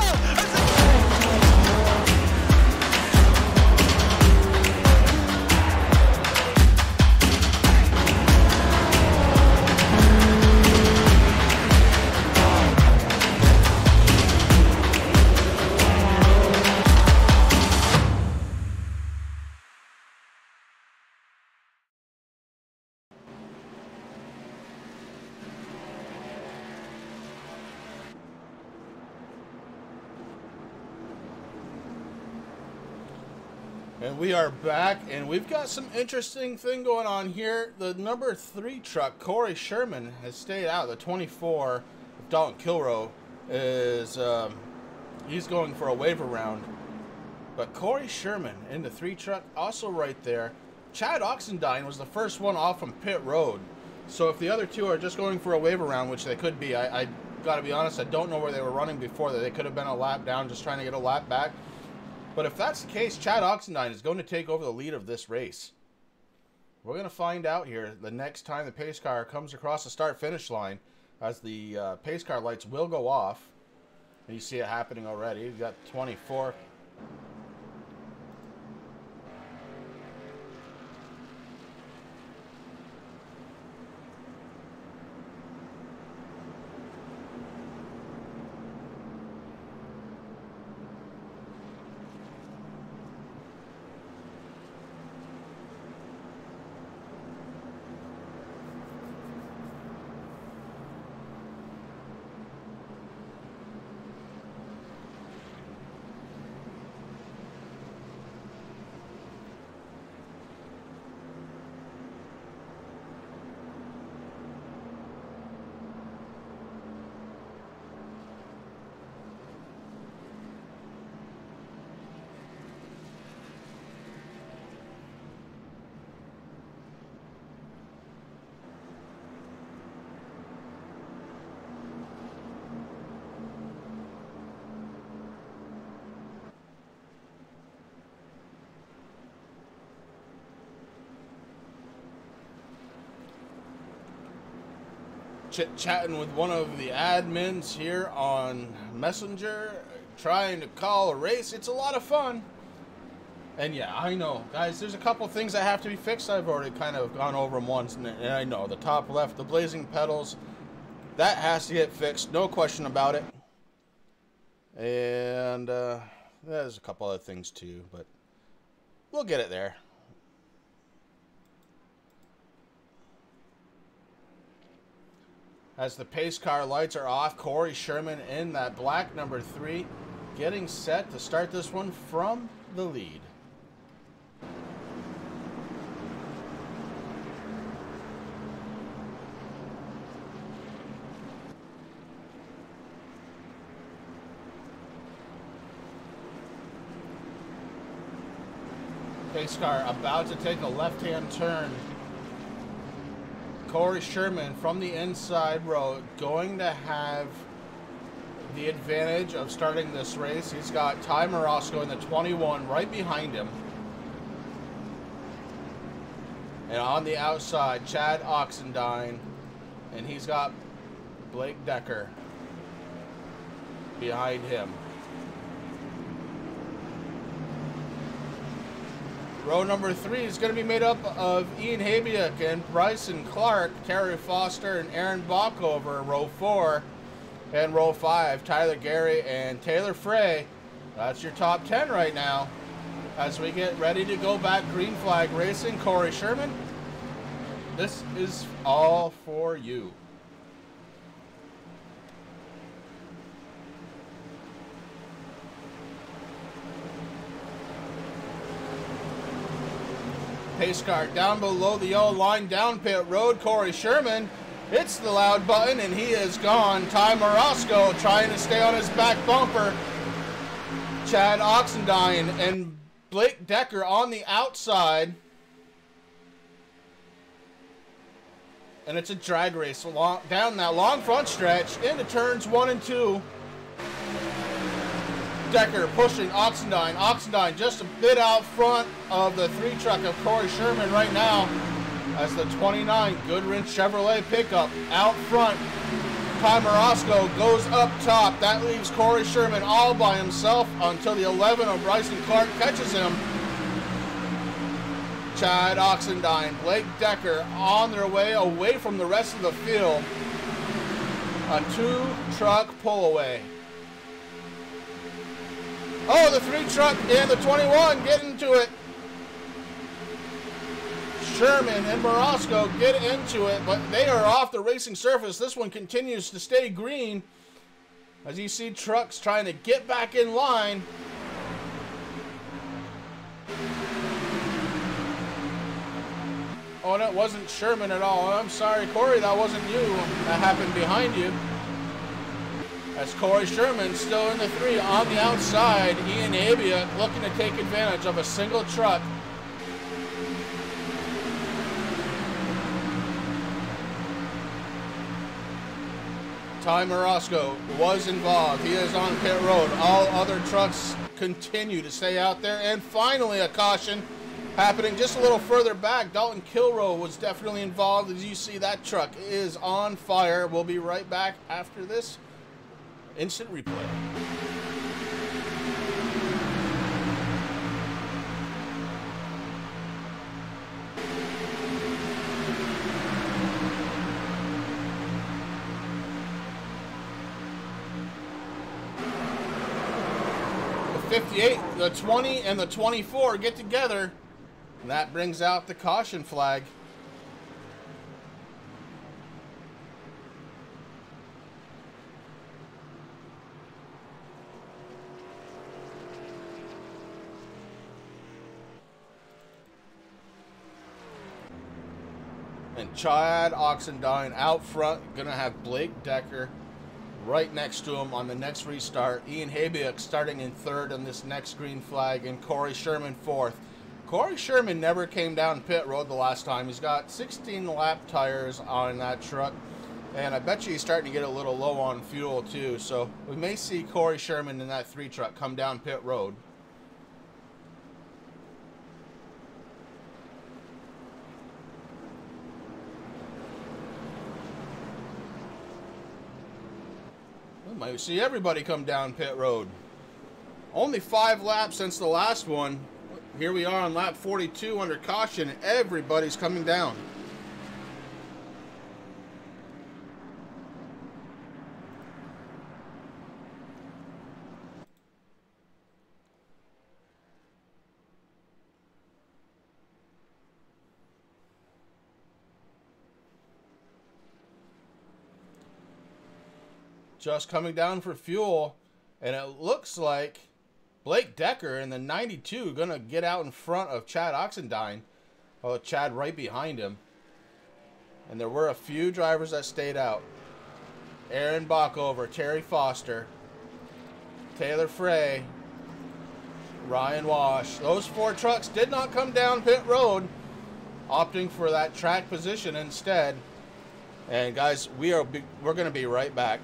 And we are back, and we've got some interesting thing going on here. The number 3 truck, Corey Sherman, has stayed out. The 24 of Dalton Kilrow is, he's going for a waiver round. But Corey Sherman in the 3 truck, also right there. Chad Oxendine was the first one off from pit road. So if the other two are just going for a wave around, which they could be, I got to be honest, I don't know where they were running before that. They could have been a lap down, just trying to get a lap back. But if that's the case, Chad Oxendine is going to take over the lead of this race. We're going to find out here the next time the pace car comes across the start-finish line, as the pace car lights will go off. And you see it happening already. You've got 24. Chit-chatting with one of the admins here on Messenger, trying to call a race. It's a lot of fun. And yeah, I know, guys, there's a couple things that have to be fixed. I've already kind of gone over them once, and I know the top left, the blazing pedals, that has to get fixed, no question about it. And there's a couple other things too, but we'll get it there. As the pace car lights are off, Corey Sherman in that black number 3, getting set to start this one from the lead. Pace car about to take a left-hand turn. Corey Sherman from the inside row going to have the advantage of starting this race. He's got Ty Marosco in the 21 right behind him. And on the outside, Chad Oxendine. And he's got Blake Decker behind him. Row number 3 is going to be made up of Ian Habiuk and Bryson Clark, Terry Foster and Aaron Bockover. Row 4 and row 5, Tyler Gary and Taylor Frey. That's your top 10 right now. As we get ready to go back green flag racing, Corey Sherman, this is all for you. Pace car down below the yellow line, down pit road. Corey Sherman hits the loud button and he is gone. Ty Marosco trying to stay on his back bumper. Chad Oxendine and Blake Decker on the outside. And it's a drag race down that long front stretch into turns 1 and 2. Decker pushing Oxendine. Oxendine just a bit out front of the 3 truck of Corey Sherman right now as the 29 Goodwrench Chevrolet pickup out front. Ty Marosco goes up top. That leaves Corey Sherman all by himself until the 11 of Bryson Clark catches him. Chad Oxendine, Blake Decker on their way away from the rest of the field. A 2-truck pull away. Oh, the 3 truck and the 21 get into it. Sherman and Marosco get into it, but they are off the racing surface. This one continues to stay green as you see trucks trying to get back in line. Oh, that wasn't Sherman at all. I'm sorry, Corey, that wasn't you. That happened behind you. As Corey Sherman still in the 3 on the outside. Ian Habiuk looking to take advantage of a single truck. Ty Marosco was involved. He is on pit road. All other trucks continue to stay out there. And finally, a caution happening just a little further back. Dalton Kilroe was definitely involved. As you see, that truck is on fire. We'll be right back after this instant replay. The 58, the 20, and the 24 get together. And that brings out the caution flag. And Chad Oxendine out front, gonna have Blake Decker right next to him on the next restart. Ian Habiuk starting in third on this next green flag, and Corey Sherman fourth. Corey Sherman never came down pit road the lap time. He's got 16 lap tires on that truck, and I bet you he's starting to get a little low on fuel too. So we may see Corey Sherman in that 3 truck come down pit road. We might see everybody come down pit road. Only 5 laps since the last one. Here we are on lap 42 under caution, and everybody's coming down. Just coming down for fuel, and it looks like Blake Decker in the 92 gonna get out in front of Chad Oxendine. Oh, Chad right behind him. And there were a few drivers that stayed out. Aaron Bockover, Terry Foster, Taylor Frey, Ryan Wash. Those 4 trucks did not come down pit road, opting for that track position instead. And guys, we're gonna be right back.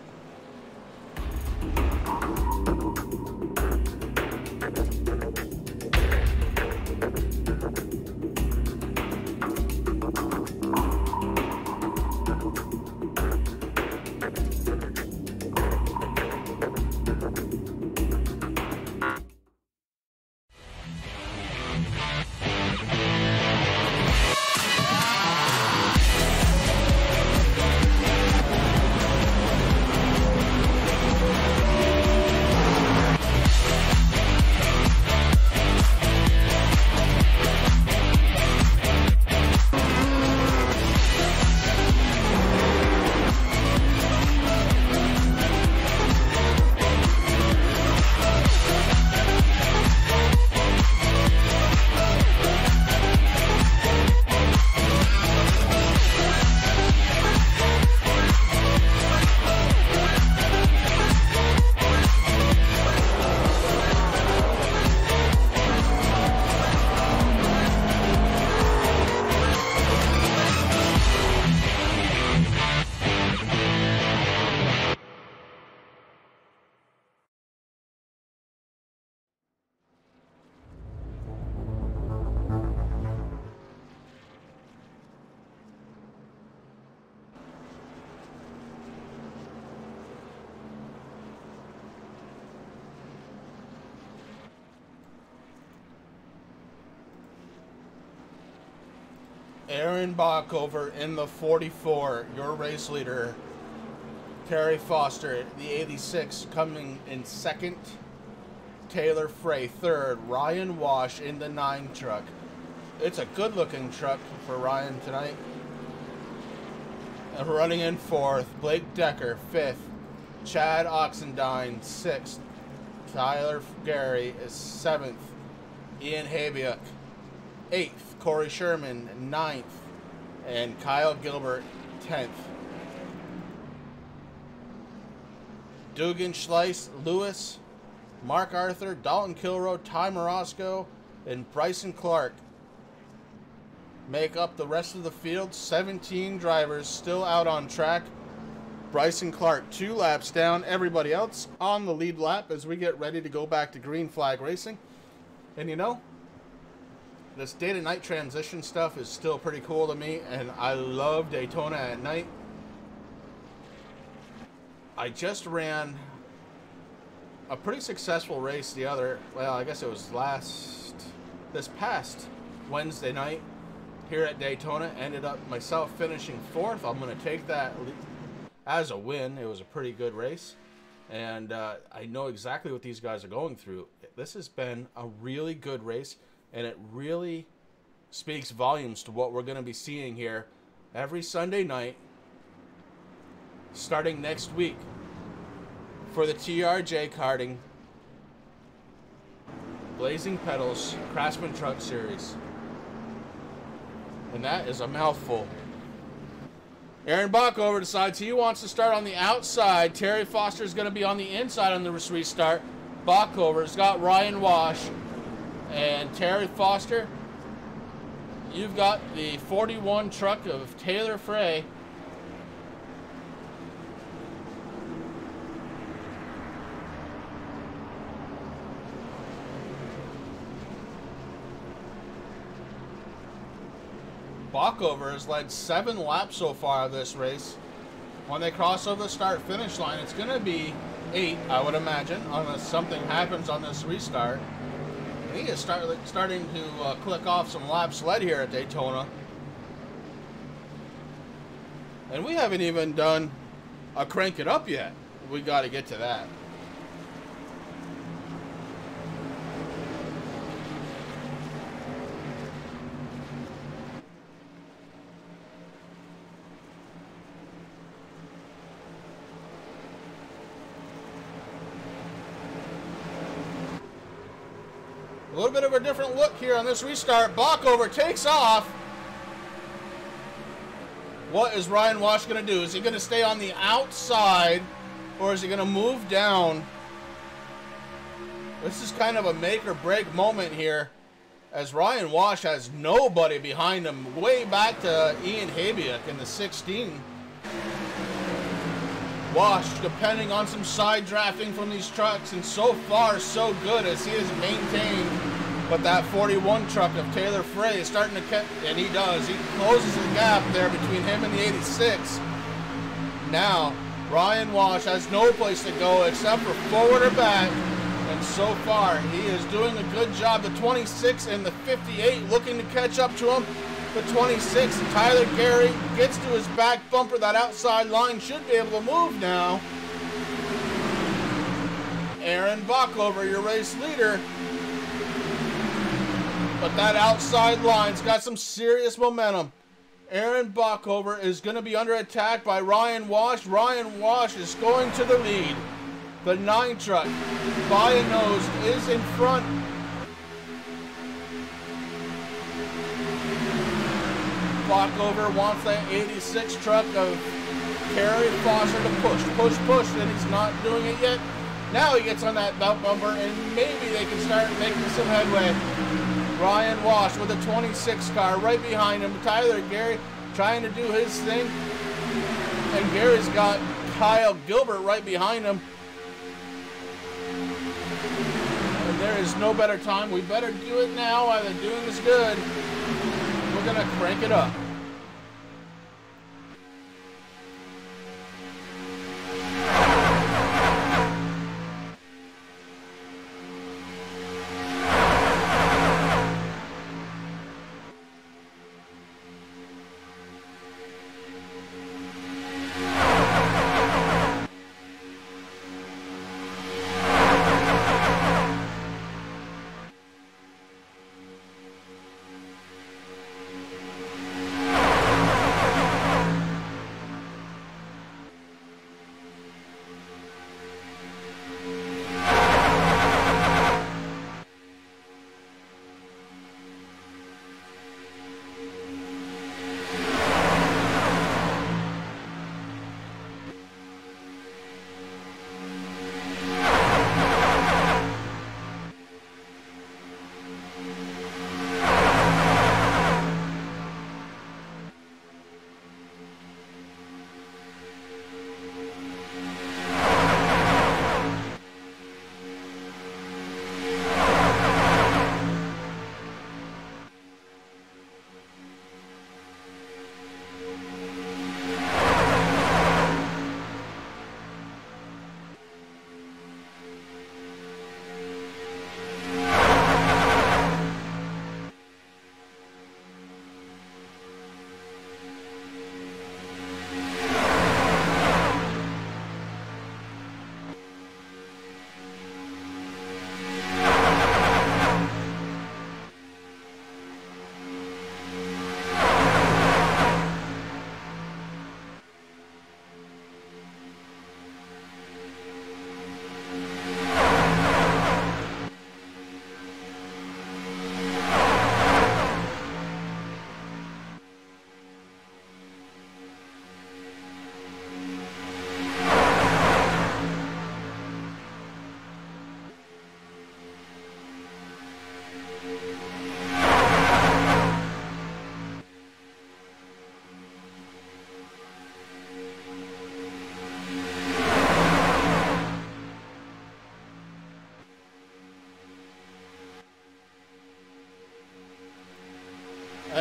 Aaron Bockover in the 44, your race leader. Terry Foster, the 86, coming in second. Taylor Frey, third. Ryan Wash in the 9 truck. It's a good-looking truck for Ryan tonight. And running in fourth, Blake Decker, fifth. Chad Oxendine, sixth. Tyler Gary is seventh. Ian Habiuk, 8th. Corey Sherman, 9th. And Kyle Gilbert, 10th. Dugan Schleiss, Lewis, Mark Arthur, Dalton Kilroe, Ty Marosco, and Bryson Clark make up the rest of the field. 17 drivers still out on track. Bryson Clark 2 laps down. Everybody else on the lead lap as we get ready to go back to green flag racing. And you know, this day to night transition stuff is still pretty cool to me, and I love Daytona at night. I just ran a pretty successful race I guess it was this past Wednesday night here at Daytona. Ended up myself finishing 4th. I'm going to take that as a win. It was a pretty good race, and I know exactly what these guys are going through. This has been a really good race, and it really speaks volumes to what we're going to be seeing here every Sunday night starting next week for the TRJ Karting Blazing Pedals Craftsman Truck Series. And that is a mouthful. Aaron Bockover decides he wants to start on the outside. Terry Foster is going to be on the inside on the restart. Bockover's got Ryan Wash. And Terry Foster, you've got the 41 truck of Taylor Frey. Bockover has led 7 laps so far of this race. When they cross over the start-finish line, it's going to be 8, I would imagine, unless something happens on this restart. He is starting to click off some laps led here at Daytona. And we haven't even done a crank it up yet. We got to get to that. A little bit of a different look here on this restart. Bockover takes off. What is Ryan Wash going to do? Is he going to stay on the outside, or is he going to move down? This is kind of a make or break moment here, as Ryan Wash has nobody behind him, way back to Ian Habiak in the 16. Wash depending on some side drafting from these trucks, and so far so good as he has maintained. But that 41 truck of Taylor Frey is starting to catch, and he does. He closes the gap there between him and the 86. Now Ryan Wash has no place to go except for forward or back, and so far he is doing a good job. The 26 and the 58 looking to catch up to him. The 26, Tyler Gary gets to his back bumper. That outside line should be able to move now. Aaron Bockover, your race leader. But that outside line's got some serious momentum. Aaron Bockover is going to be under attack by Ryan Wash. Ryan Wash is going to the lead. The 9 truck, by a nose, is in front. Bockover wants that 86 truck of Terry Foster to push, and he's not doing it yet. Now he gets on that belt bumper, and maybe they can start making some headway. Ryan Wash with a 26 car right behind him. Tyler Gary trying to do his thing, and Gary's got Kyle Gilbert right behind him. And there is no better time. We better do it now while they're doing this good. We're going to crank it up.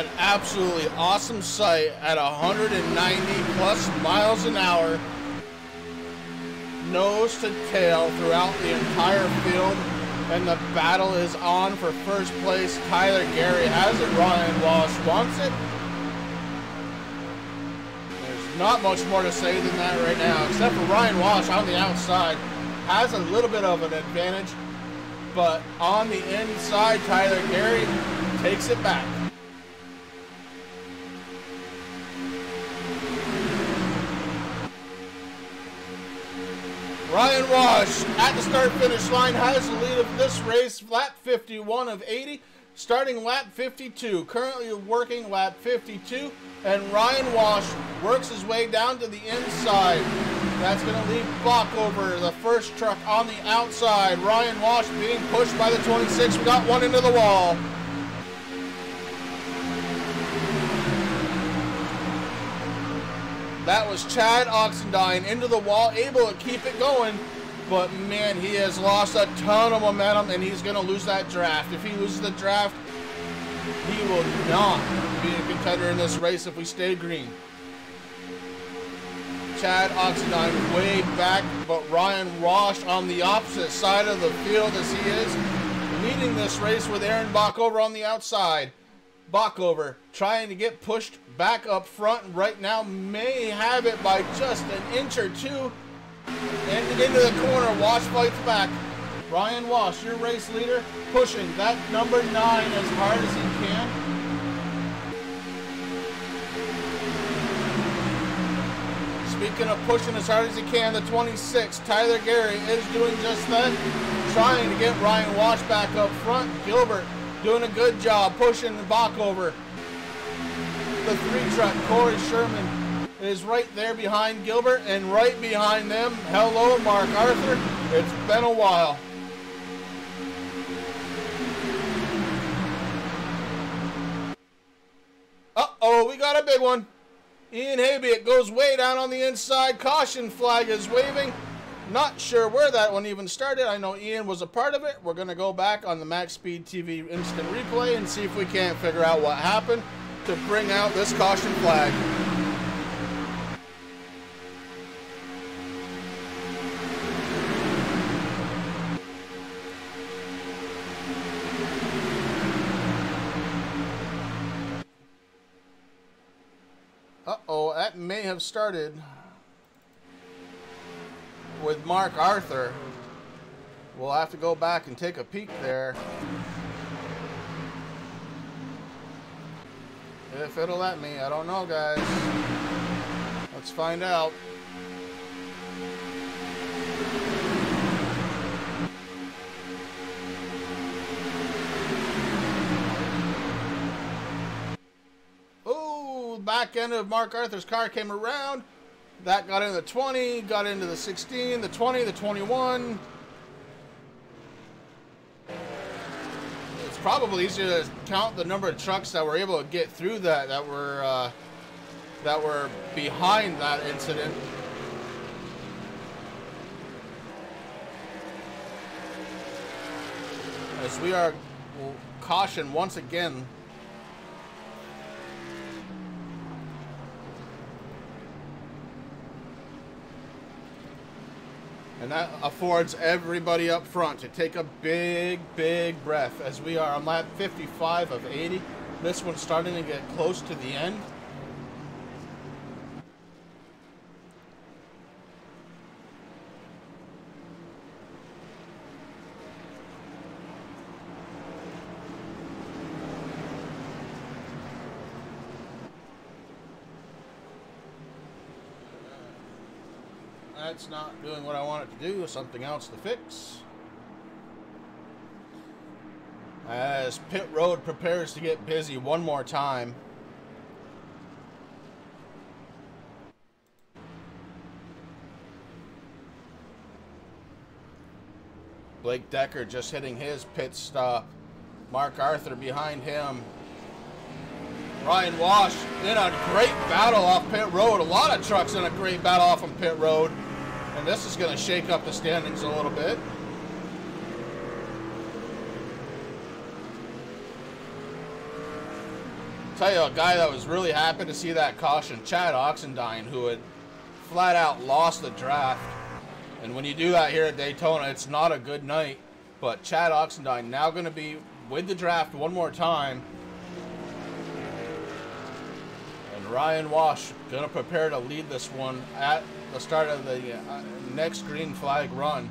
an absolutely awesome sight at 190 plus miles an hour, nose to tail throughout the entire field, and the battle is on for first place. Tyler Gary has it, Ryan Walsh wants it. There's not much more to say than that right now, except for Ryan Walsh on the outside has a little bit of an advantage, but on the inside, Tyler Gary takes it back. Ryan Walsh at the start-finish line has the lead of this race, lap 51 of 80, starting lap 52, currently working lap 52, and Ryan Walsh works his way down to the inside. That's going to leave Bockover, the first truck on the outside. Ryan Walsh being pushed by the 26. We got one into the wall. That was Chad Oxendine into the wall, able to keep it going. But man, he has lost a ton of momentum and he's going to lose that draft. If he loses the draft, he will not be a contender in this race if we stay green. Chad Oxendine way back, but Ryan Walsh on the opposite side of the field as he is leading this race with Aaron Bockover on the outside. Bockover trying to get pushed back up front right now, may have it by just an inch or two, and into the corner. Walsh fights back. Ryan Walsh, your race leader, pushing that number 9 as hard as he can. Speaking of pushing as hard as he can, the 26, Tyler Gary, is doing just that, trying to get Ryan Walsh back up front. Gilbert doing a good job pushing the Bockover. The 3 truck, Corey Sherman, is right there behind Gilbert, and right behind them, hello, Mark Arthur. It's been a while. Uh-oh, we got a big one. Ian Habiak goes way down on the inside. Caution flag is waving. Not sure where that one even started. I know Ian was a part of it. We're going to go back on the MaxSpeedTV instant replay and see if we can't figure out what happened to bring out this caution flag. Uh-oh, that may have started with Mark Arthur. We'll have to go back and take a peek there. If it'll let me, I don't know, guys. Let's find out. Back end of Mark Arthur's car came around. That got into the 20, got into the 16, the 20, the 21. It's probably easier to count the number of trucks that were able to get through that were behind that incident. As we are cautioned once again. And that affords everybody up front to take a big, big breath as we are on lap 55 of 80. This one's starting to get close to the end. That's not doing what I want it to do. Something else to fix. As pit road prepares to get busy one more time. Blake Decker just hitting his pit stop. Mark Arthur behind him. Ryan Walsh in a great battle off pit road. A lot of trucks in a great battle off on pit road. And this is going to shake up the standings a little bit. Tell you a guy that was really happy to see that caution, Chad Oxendine, who had flat out lost the draft. And when you do that here at Daytona, it's not a good night. But Chad Oxendine now going to be with the draft one more time. And Ryan Walsh going to prepare to lead this one at the start of the next green flag run.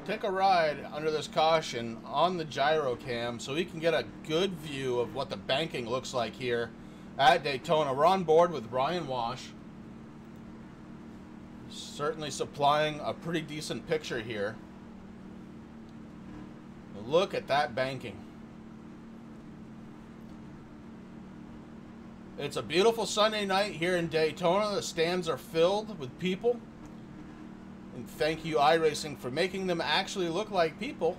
Take a ride under this caution on the gyro cam so we can get a good view of what the banking looks like here at Daytona. We're on board with Ryan Walsh. Certainly supplying a pretty decent picture here. Look at that banking. It's a beautiful Sunday night here in Daytona. The stands are filled with people. And thank you, iRacing, for making them actually look like people.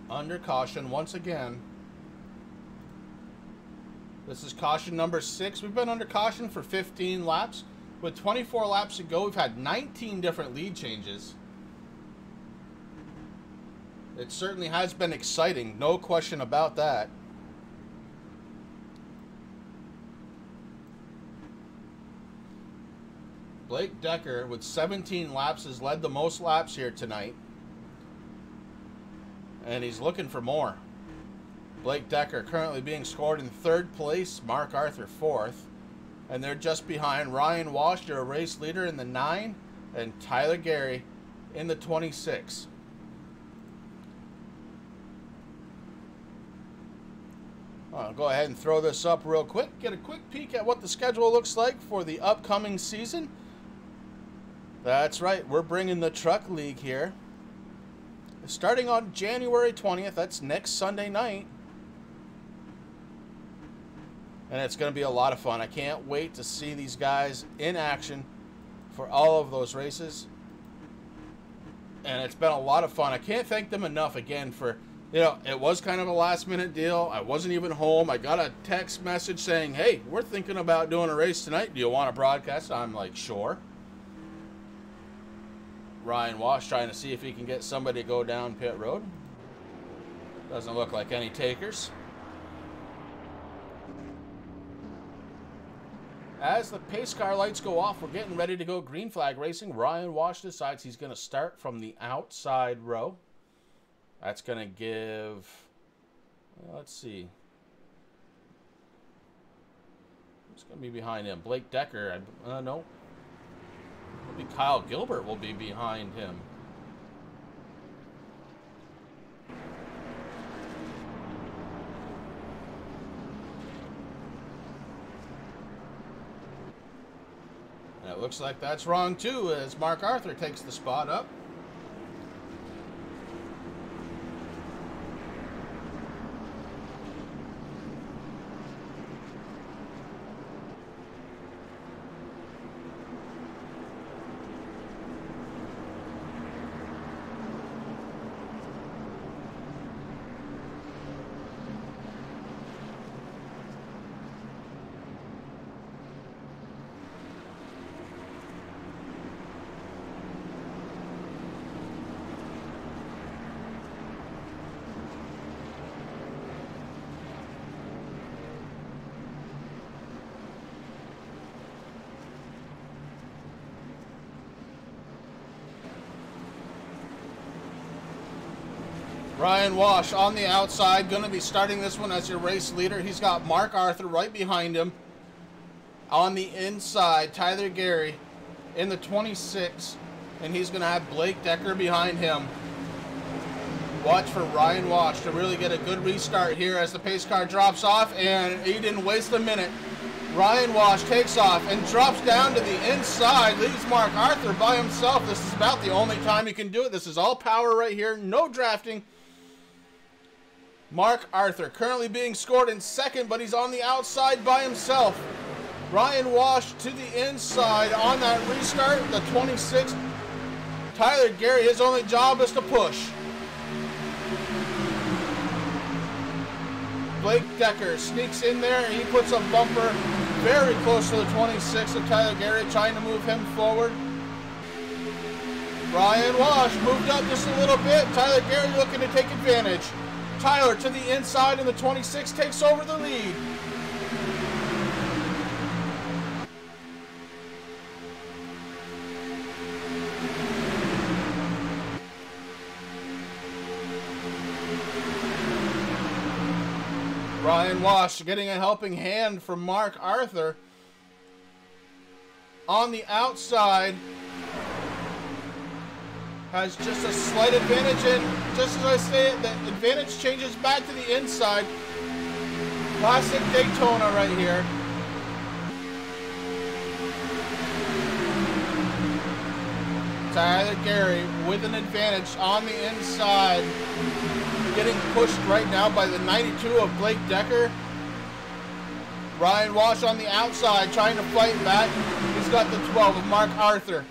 Under caution once again. This is caution number 6. We've been under caution for 15 laps. With 24 laps to go, we've had 19 different lead changes. It certainly has been exciting, no question about that. Blake Decker, with 17 laps, has led the most laps here tonight. And he's looking for more. Blake Decker currently being scored in 3rd place, Mark Arthur 4th. And they're just behind Ryan Walsh, their race leader, in the 9, and Tyler Gary in the 26. I'll go ahead and throw this up real quick, get a quick peek at what the schedule looks like for the upcoming season. That's right, we're bringing the Truck League here. Starting on January 20th, that's next Sunday night. And it's going to be a lot of fun. I can't wait to see these guys in action for all of those races. And it's been a lot of fun. I can't thank them enough again for, you know, it was kind of a last-minute deal. I wasn't even home. I got a text message saying, hey, we're thinking about doing a race tonight. Do you want to broadcast? I'm like, sure. Ryan Walsh trying to see if he can get somebody to go down pit road. Doesn't look like any takers. As the pace car lights go off, we're getting ready to go green flag racing. Ryan Walsh decides he's going to start from the outside row. That's going to give, let's see. Who's going to be behind him? Blake Decker. No. It'll be Kyle Gilbert will be behind him. And it looks like that's wrong too, as Mark Arthur takes the spot up. Ryan Walsh on the outside, going to be starting this one as your race leader. He's got Mark Arthur right behind him. On the inside, Tyler Gary in the 26, and he's going to have Blake Decker behind him. Watch for Ryan Walsh to really get a good restart here as the pace car drops off, and he didn't waste a minute. Ryan Walsh takes off and drops down to the inside, leaves Mark Arthur by himself. This is about the only time he can do it. This is all power right here, no drafting. Mark Arthur currently being scored in second, but he's on the outside by himself. Ryan Walsh to the inside on that restart, the 26th. Tyler Gary, his only job is to push. Blake Decker sneaks in there, and he puts a bumper very close to the 26 of Tyler Gary, trying to move him forward. Ryan Walsh moved up just a little bit. Tyler Gary looking to take advantage. Tyler to the inside, and the 26 takes over the lead. Ryan Walsh getting a helping hand from Mark Arthur. On the outside, has just a slight advantage, and just as I say it, the advantage changes back to the inside. Classic Daytona right here. Tyler Gary with an advantage on the inside. Getting pushed right now by the 92 of Blake Decker. Ryan Walsh on the outside trying to fight back. He's got the 12 of Mark Arthur.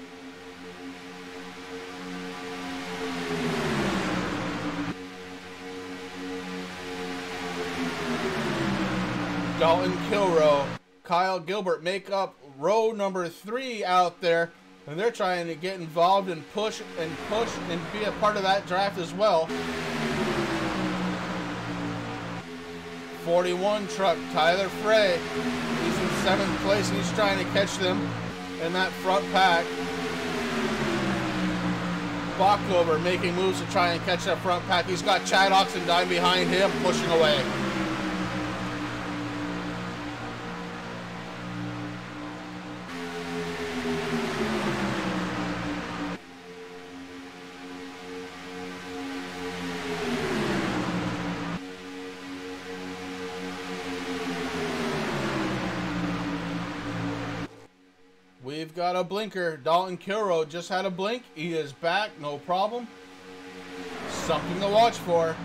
Dalton Kilrow, Kyle Gilbert make up row number 3 out there, and they're trying to get involved and push and be a part of that draft as well. 41 truck, Tyler Frey. He's in 7th place, and he's trying to catch them in that front pack. Bockover making moves to try and catch that front pack. He's got Chad Oxendine behind him, pushing away. We've got a blinker. Dalton Kilrow just had a blink. He is back, no problem. Something to watch for.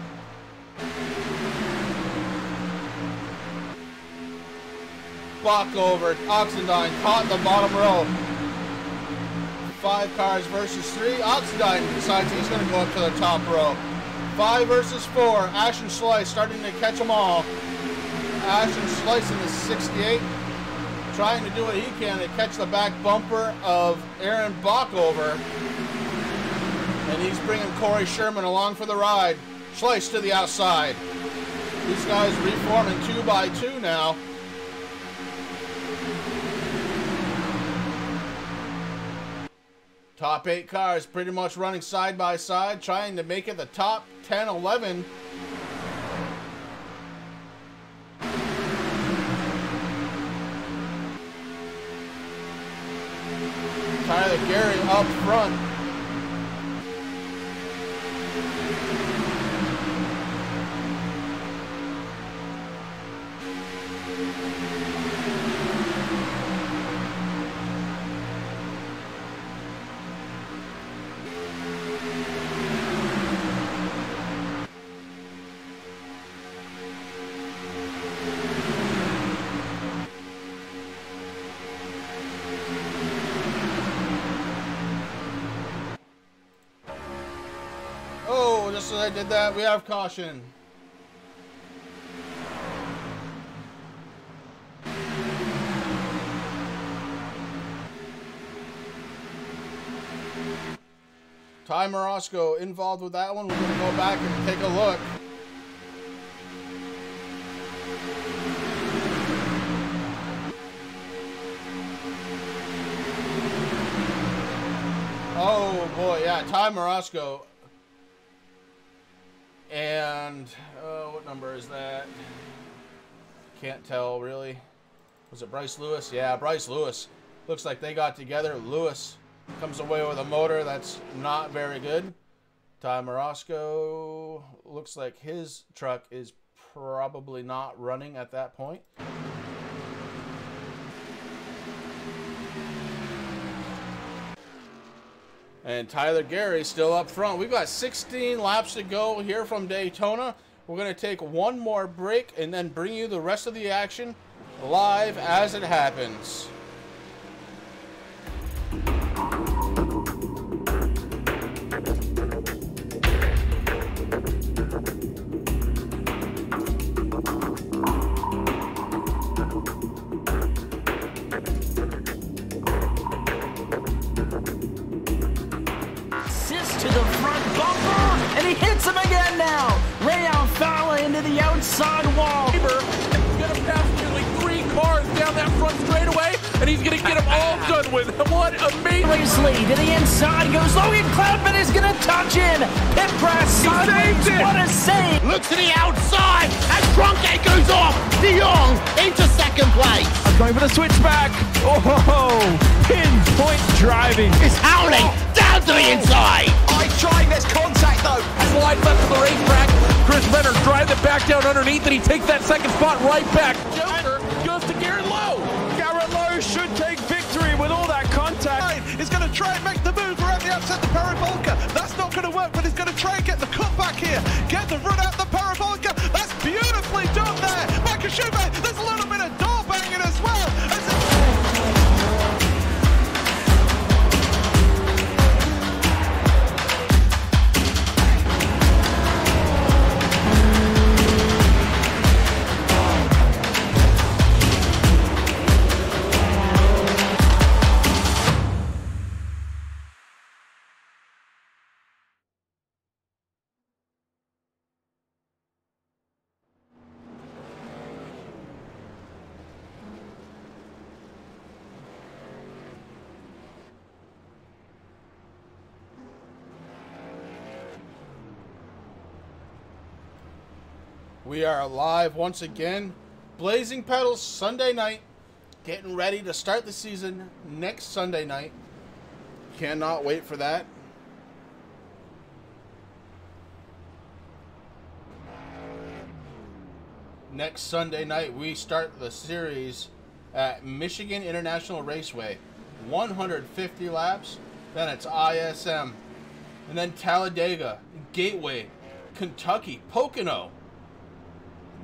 Bockover, Oxendine caught in the bottom row. 5 cars versus 3. Oxendine decides he's going to go up to the top row. 5 versus 4. Ashton Slice starting to catch them all. Ashton Slice in the 68. Trying to do what he can to catch the back bumper of Aaron Bockover. And he's bringing Corey Sherman along for the ride. Slice to the outside. These guys reforming 2 by 2 now. Top 8 cars pretty much running side by side, trying to make it the top 10, 11. Tyler Gary up front. Just as I did that, we have caution. Ty Morosco involved with that one. We're going to go back and take a look. Oh boy, yeah, Ty Morosco. And, what number is that? Can't tell, really. Was it Bryce Lewis? Yeah, Bryce Lewis. Looks like they got together. Lewis comes away with a motor that's not very good. Ty Morosco looks like his truck is probably not running at that point. And Tyler Gary still up front. We've got 16 laps to go here from Daytona. We're going to take one more break and then bring you the rest of the action live as it happens. To the front bumper, and he hits him again now. Ray Alfala into the outside wall. He's going to pass nearly 3 cars down that front straightaway, and he's going to get them all done with. What amazing. Lee to the inside goes Logan Cloudman is going to touch in. Pit press sideways. What a save. Look to the outside as Trunke goes off. De Jong into second place. I'm going for the switchback. Oh, pinpoint driving. It's howling down to the inside. Trying this contact though. Slide left of the racetrack. Chris Benner drives it back down underneath, and he takes that second spot right back. Joker goes to Garrett Lowe. Garrett Lowe should take victory with all that contact. He's going to try and make the move around the outside the parabolica. That's not going to work, but he's going to try and get the cutback here. Get the run out the parabolica. That's beautifully done there. Michael Schubert, there's a little bit of door banging as well. We are live once again. Blazing Pedals Sunday night. Getting ready to start the season next Sunday night. Cannot wait for that. Next Sunday night, we start the series at Michigan International Raceway. 150 laps. Then it's ISM. And then Talladega, Gateway, Kentucky, Pocono.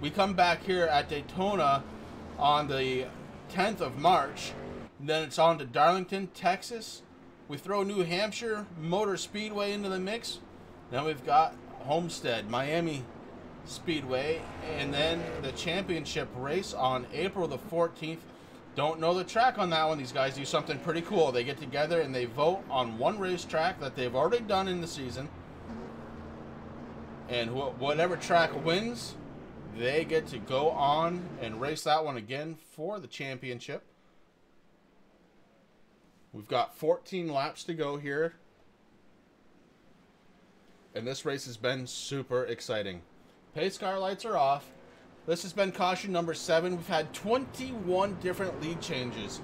We come back here at Daytona on the 10th of March. Then it's on to Darlington, Texas. We throw New Hampshire Motor Speedway into the mix. Then we've got Homestead, Miami Speedway. And then the championship race on April the 14th. Don't know the track on that one. These guys do something pretty cool. They get together and they vote on one racetrack that they've already done in the season. And whatever track wins, they get to go on and race that one again for the championship. We've got 14 laps to go here. And this race has been super exciting. Pace car lights are off. This has been caution number 7. We've had 21 different lead changes.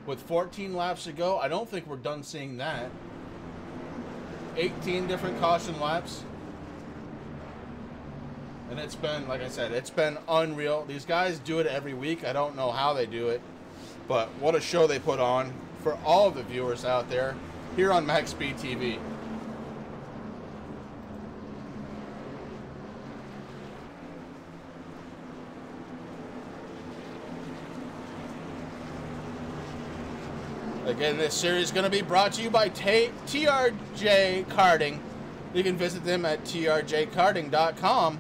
With 14 laps to go, I don't think we're done seeing that. 18 different caution laps. And it's been, like I said, it's been unreal. These guys do it every week. I don't know how they do it. But what a show they put on for all of the viewers out there here on MaxSpeedTV. Again, this series is going to be brought to you by TRJ Karting. You can visit them at trjkarting.com.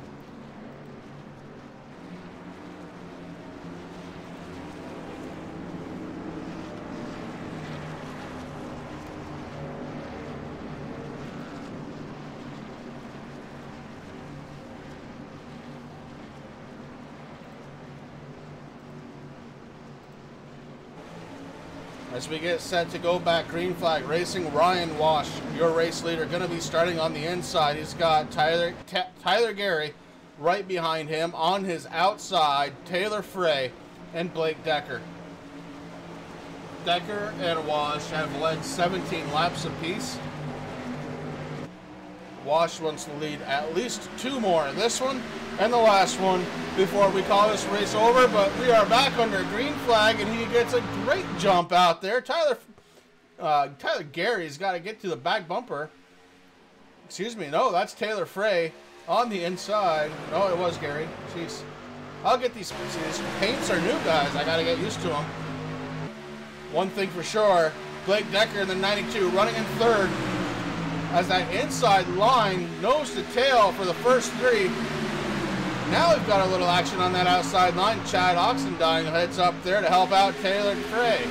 As we get set to go back, green flag racing, Ryan Wash, your race leader, going to be starting on the inside. He's got Tyler Gary right behind him. On his outside, Taylor Frey and Blake Decker. Decker and Wash have led 17 laps apiece. Wash wants to lead at least 2 more in this one and the last one before we call this race over, but we are back under green flag and he gets a great jump out there. Tyler Gary's got to get to the back bumper. Excuse me, no, that's Taylor Frey on the inside. No, it was Gary. Jeez. I'll get these. See, these paints are new, guys. I got to get used to them. One thing for sure, Blake Decker in the 92 running in third as that inside line nose to tail for the first three. Now we've got a little action on that outside line. Chad Oxendine heads up there to help out Taylor Frey.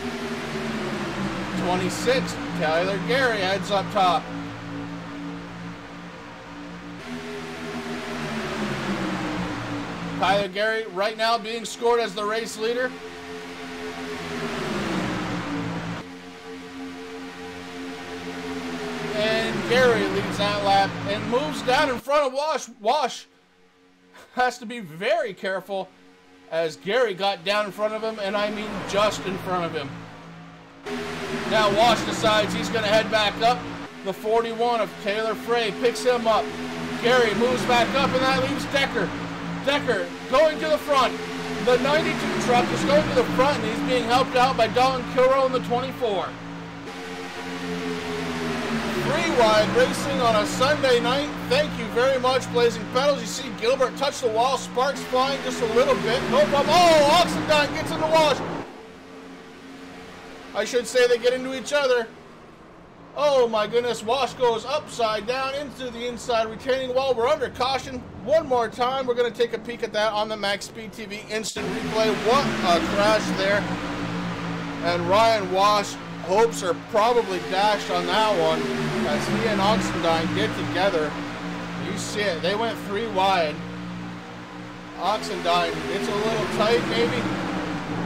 26, Tyler Gary heads up top. Tyler Gary right now being scored as the race leader. And Gary leads that lap and moves down in front of Wash. Wash has to be very careful as Gary got down in front of him, and I mean just in front of him. Now Wash decides he's going to head back up. The 41 of Taylor Frey picks him up. Gary moves back up, and that leaves Decker. Decker going to the front. The 92 truck is going to the front, and he's being helped out by Dalton Kilrow in the 24. Three-wide racing on a Sunday night. Thank you very much, Blazing Pedals. You see Gilbert touch the wall, sparks flying just a little bit. No problem. Oh, Oxendine gets in the wash. I should say they get into each other. Oh my goodness, Wash goes upside down into the inside retaining wall. We're under caution. One more time, we're going to take a peek at that on the MaxSpeedTV instant replay. What a crash there. And Ryan Wash hopes are probably dashed on that one as he and Oxendine get together. You see it, they went three wide. Oxendine, it's a little tight maybe.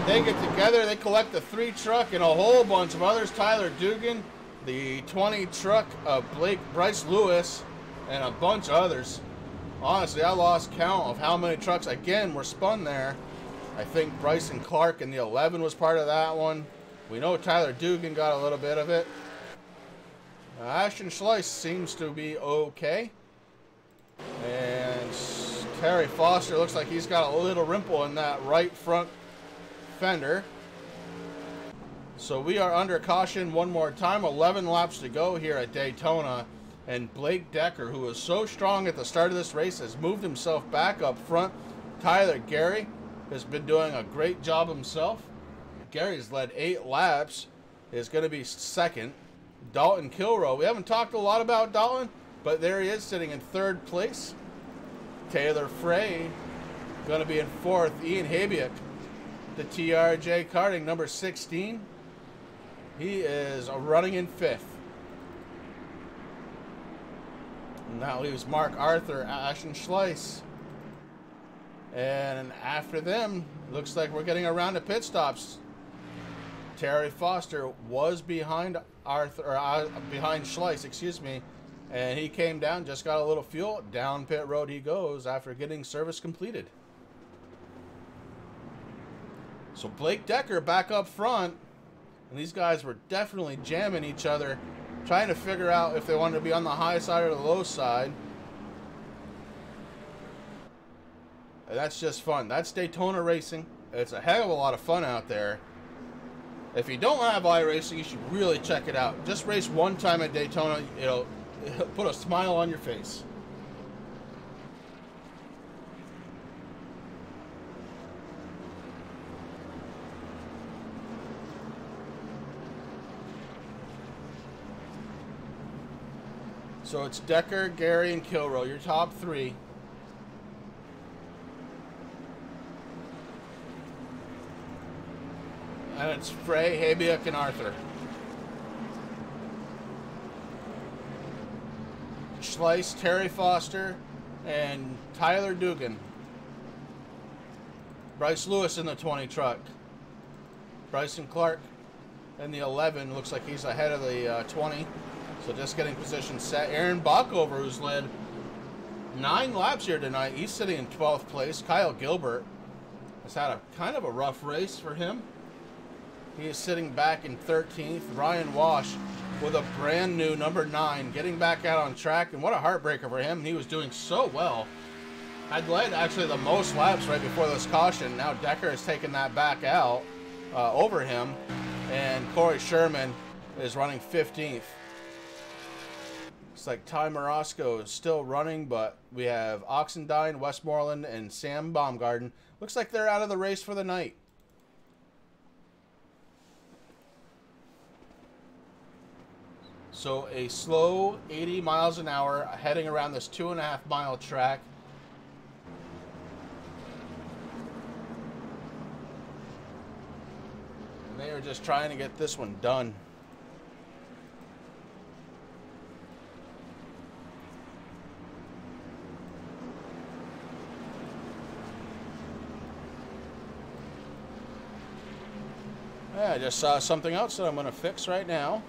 They get together, they collect the 3 truck and a whole bunch of others. Tyler Dugan, the 20 truck of Bryce Lewis, and a bunch of others. Honestly, I lost count of how many trucks again were spun there. I think Bryson Clark in the 11 was part of that one. We know Tyler Dugan got a little bit of it. Ashton Schleiss seems to be okay. And Terry Foster looks like he's got a little wrinkle in that right front fender. So we are under caution one more time. 11 laps to go here at Daytona. And Blake Decker, who was so strong at the start of this race, has moved himself back up front. Tyler Gary has been doing a great job himself. Gary's led 8 laps, is going to be second. Dalton Kilrow, we haven't talked a lot about Dalton, but there he is sitting in 3rd place. Taylor Frey going to be in 4th. Ian Habiak, the TRJ karting, number 16. He is running in 5th. And that leaves Mark Arthur, Ashton Schleiss. And after them, looks like we're getting around to pit stops. Terry Foster was behind behind Schleiss, excuse me, and he came down, just got a little fuel, down pit road he goes after getting service completed. So Blake Decker back up front, and these guys were definitely jamming each other, trying to figure out if they wanted to be on the high side or the low side. And that's just fun. That's Daytona racing. It's a heck of a lot of fun out there. If you don't have iRacing, you should really check it out. Just race one time at Daytona, it'll put a smile on your face. So it's Decker, Gary, and Kilrow, your top 3. And it's Frey, Habiak, and Arthur. Schleiss, Terry Foster, and Tyler Dugan. Bryce Lewis in the 20 truck. Bryson Clark in the 11. Looks like he's ahead of the 20. So just getting position set. Aaron Bockover, who's led 9 laps here tonight. He's sitting in 12th place. Kyle Gilbert has had a kind of a rough race for him. He is sitting back in 13th. Ryan Wash with a brand new number 9, getting back out on track. And what a heartbreaker for him. He was doing so well. I'd led actually the most laps right before this caution. Now Decker has taken that back out over him. And Corey Sherman is running 15th. Looks like Ty Morosco is still running, but we have Oxendine, Westmoreland, and Sam Baumgarten. Looks like they're out of the race for the night. So a slow 80 miles an hour heading around this 2.5 mile track. And they are just trying to get this one done. Yeah, I just saw something else that I'm going to fix right now.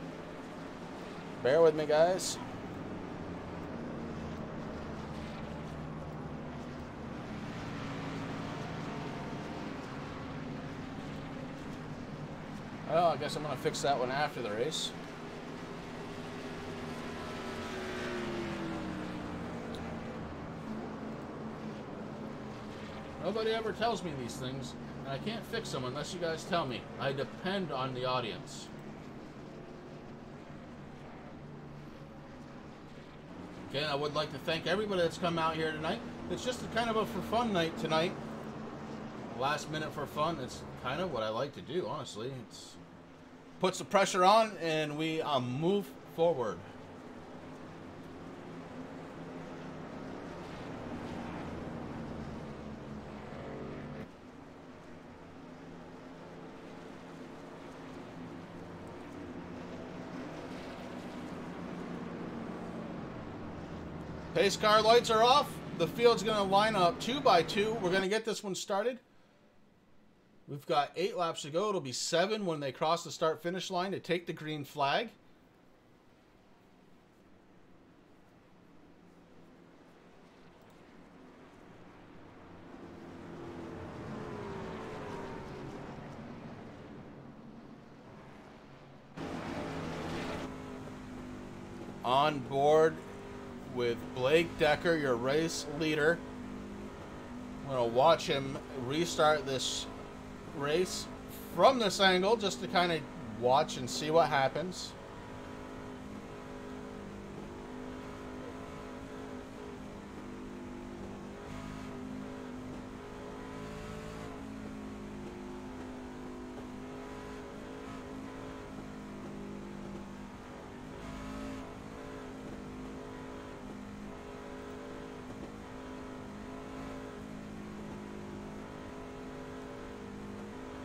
Bear with me, guys. Well, I guess I'm going to fix that one after the race. Nobody ever tells me these things, and I can't fix them unless you guys tell me. I depend on the audience. Again, I would like to thank everybody that's come out here tonight. It's just a kind of a for fun night tonight. Last minute for fun. It's kind of what I like to do, honestly. It puts the pressure on and we move forward. Pace car lights are off. The field's going to line up 2 by 2. We're going to get this one started. We've got 8 laps to go. It'll be 7 when they cross the start-finish line to take the green flag. On board with Blake Decker, your race leader. I'm going to watch him restart this race from this angle just to kind of watch and see what happens.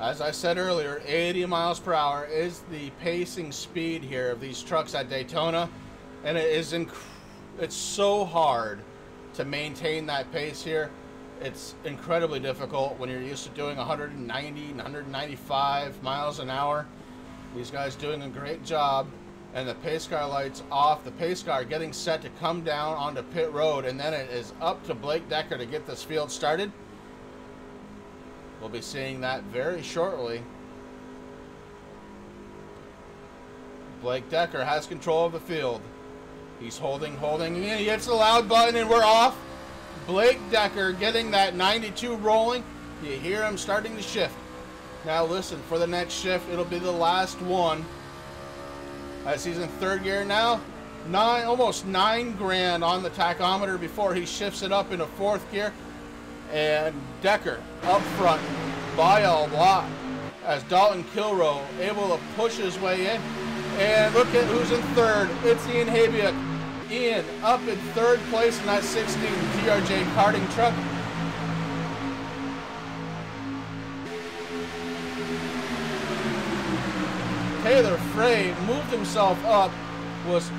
As I said earlier, 80 miles per hour is the pacing speed here of these trucks at Daytona, and it is it's so hard to maintain that pace here. It's incredibly difficult when you're used to doing 190 and 195 miles an hour. These guys doing a great job, and the pace car lights off. The pace car getting set to come down onto pit road, and then it is up to Blake Decker to get this field started. We'll be seeing that very shortly. Blake Decker has control of the field. He's holding, and he hits the loud button and we're off. Blake Decker getting that 92 rolling. You hear him starting to shift. Now listen, for the next shift, it'll be the last one. As he's in 3rd gear now, almost 9 grand on the tachometer before he shifts it up into 4th gear. And Decker up front by a lot as Dalton Kilroe able to push his way in. And look at who's in 3rd. It's Ian Habiak. Ian up in 3rd place in that 16 TRJ karting truck. Taylor Frey moved himself up, was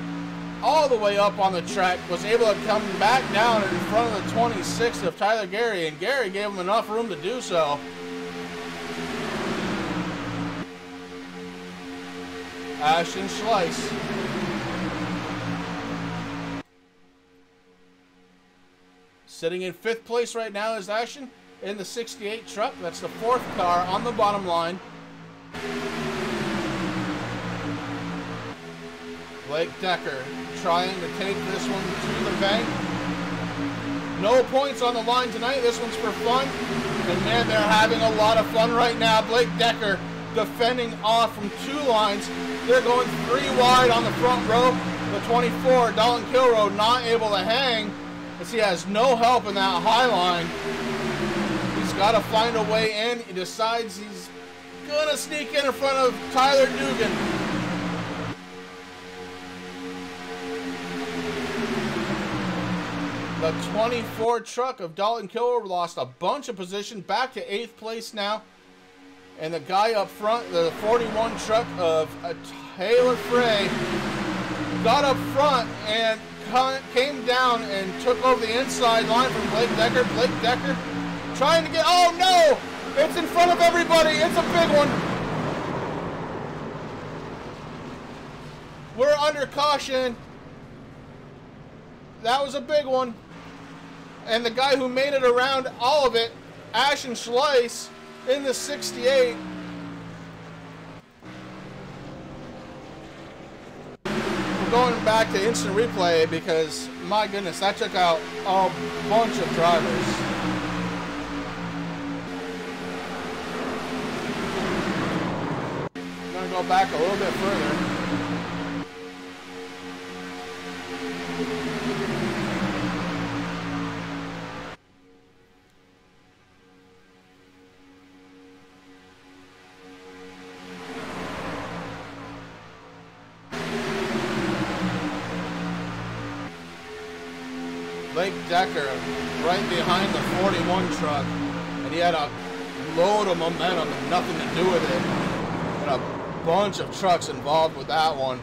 all the way up on the track, was able to come back down in front of the 26th of Tyler Gary, and Gary gave him enough room to do so. Ashton Schleiss. Sitting in 5th place right now is Ashton in the 68 truck. That's the 4th car on the bottom line. Blake Decker trying to take this one to the bank. No points on the line tonight. This one's for fun. And man, they're having a lot of fun right now. Blake Decker defending off from 2 lines. They're going 3 wide on the front row. The 24, Dalton Kilroe, not able to hang as he has no help in that high line. He's got to find a way in. He decides he's going to sneak in front of Tyler Dugan. The 24 truck of Dalton Kilroe lost a bunch of position, back to 8th place now. And the guy up front, the 41 truck of Taylor Frey, got up front and came down and took over the inside line from Blake Decker. Blake Decker trying to get, oh no! It's in front of everybody. It's a big one. We're under caution. That was a big one. And the guy who made it around all of it, Ashton Schleiss, in the 68. We're going back to instant replay because, my goodness, that took out a bunch of drivers. I'm going to go back a little bit further. Blake Decker right behind the 41 truck, and he had a load of momentum and nothing to do with it. And a bunch of trucks involved with that one.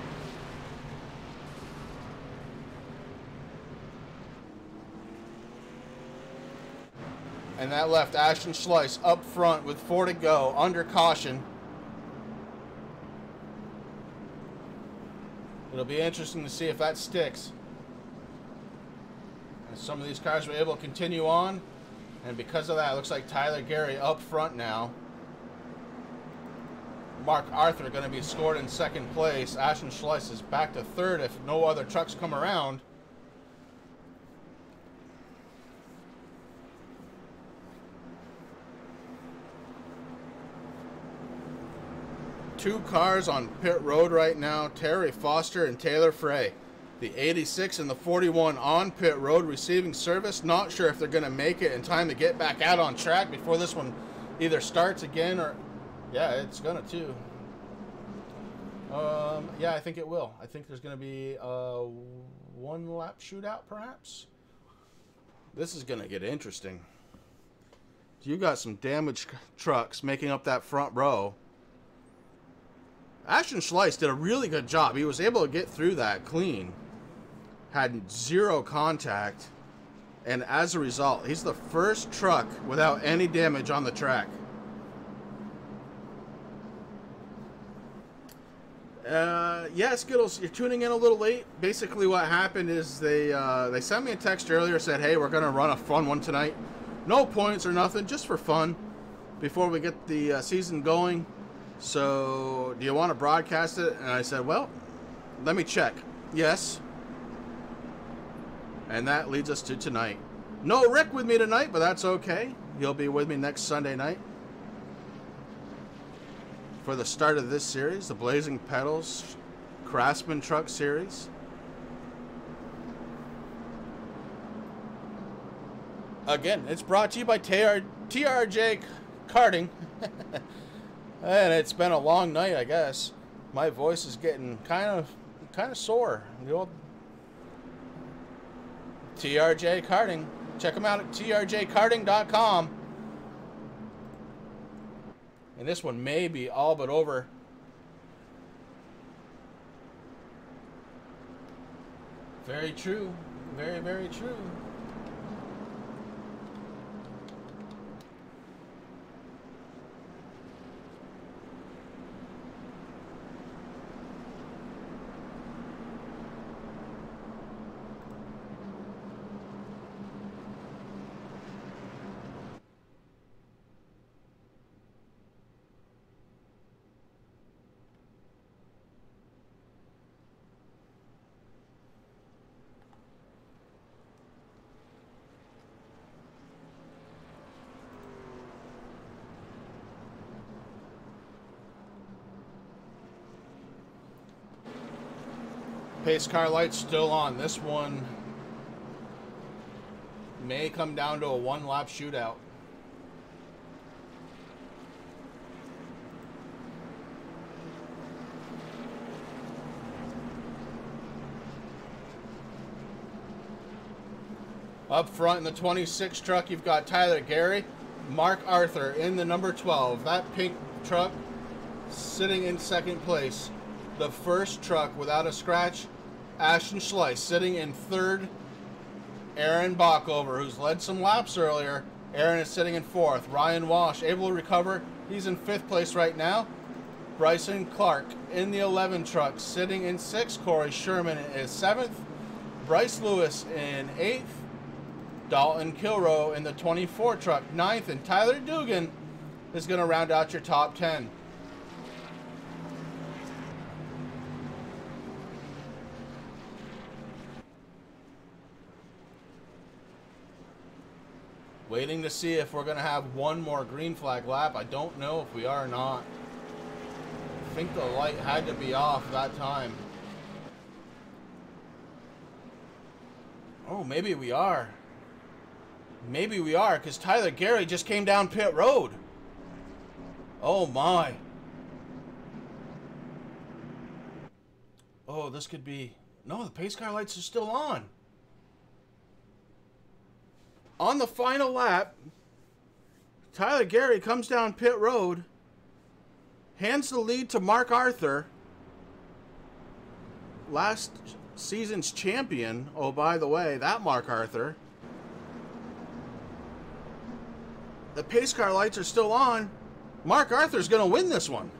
And that left Ashton Schleiss up front with 4 to go, under caution. It'll be interesting to see if that sticks. Some of these cars were able to continue on, and because of that, it looks like Tyler Gary up front now. Mark Arthur going to be scored in 2nd place. Ashton Schleiss is back to 3rd if no other trucks come around. Two cars on pit road right now, Terry Foster and Taylor Frey. The 86 and the 41 on pit road receiving service. Not sure if they're going to make it in time to get back out on track before this one either starts again or... Yeah, it's going to too. Yeah, I think it will. I think there's going to be a 1-lap shootout perhaps. This is going to get interesting. You got some damaged trucks making up that front row. Ashton Schleiss did a really good job. He was able to get through that clean. Had 0 contact, and as a result, he's the first truck without any damage on the track. Yeah, Skittles, you're tuning in a little late. Basically what happened is they sent me a text earlier, said, hey, we're going to run a fun one tonight. No points or nothing, just for fun, before we get the season going. So, do you want to broadcast it? And I said, well, let me check. Yes. And that leads us to tonight. No Rick with me tonight, but that's okay. He'll be with me next Sunday night for the start of this series, the Blazing Pedals Craftsman Truck Series. Again, it's brought to you by TRJ Karting. And it's been a long night, I guess. My voice is getting kind of sore. The old TRJ Karting. Check them out at trjkarting.com. And this one may be all but over. Very true. Very, very true. Pace car light's still on. This one may come down to a one-lap shootout. Up front in the 26 truck, you've got Tyler Gary, Mark Arthur in the number 12. That pink truck sitting in second place. The first truck without a scratch, Ashton Schleiss sitting in third. Aaron Bockover, who's led some laps earlier. Aaron is sitting in fourth. Ryan Walsh able to recover. He's in fifth place right now. Bryson Clark in the 11 truck sitting in sixth. Corey Sherman is seventh. Bryce Lewis in eighth. Dalton Kilrow in the 24 truck ninth. And Tyler Dugan is going to round out your top 10. Waiting to see if we're going to have one more green flag lap. I don't know if we are or not. I think the light had to be off that time. Oh, maybe we are. Maybe we are, because Tyler Gary just came down pit road. Oh, my. Oh, this could be... No, the pace car lights are still on. On the final lap, Tyler Gary comes down pit road, hands the lead to Mark Arthur, last season's champion. Oh, by the way, that Mark Arthur. The pace car lights are still on. Mark Arthur's going to win this one.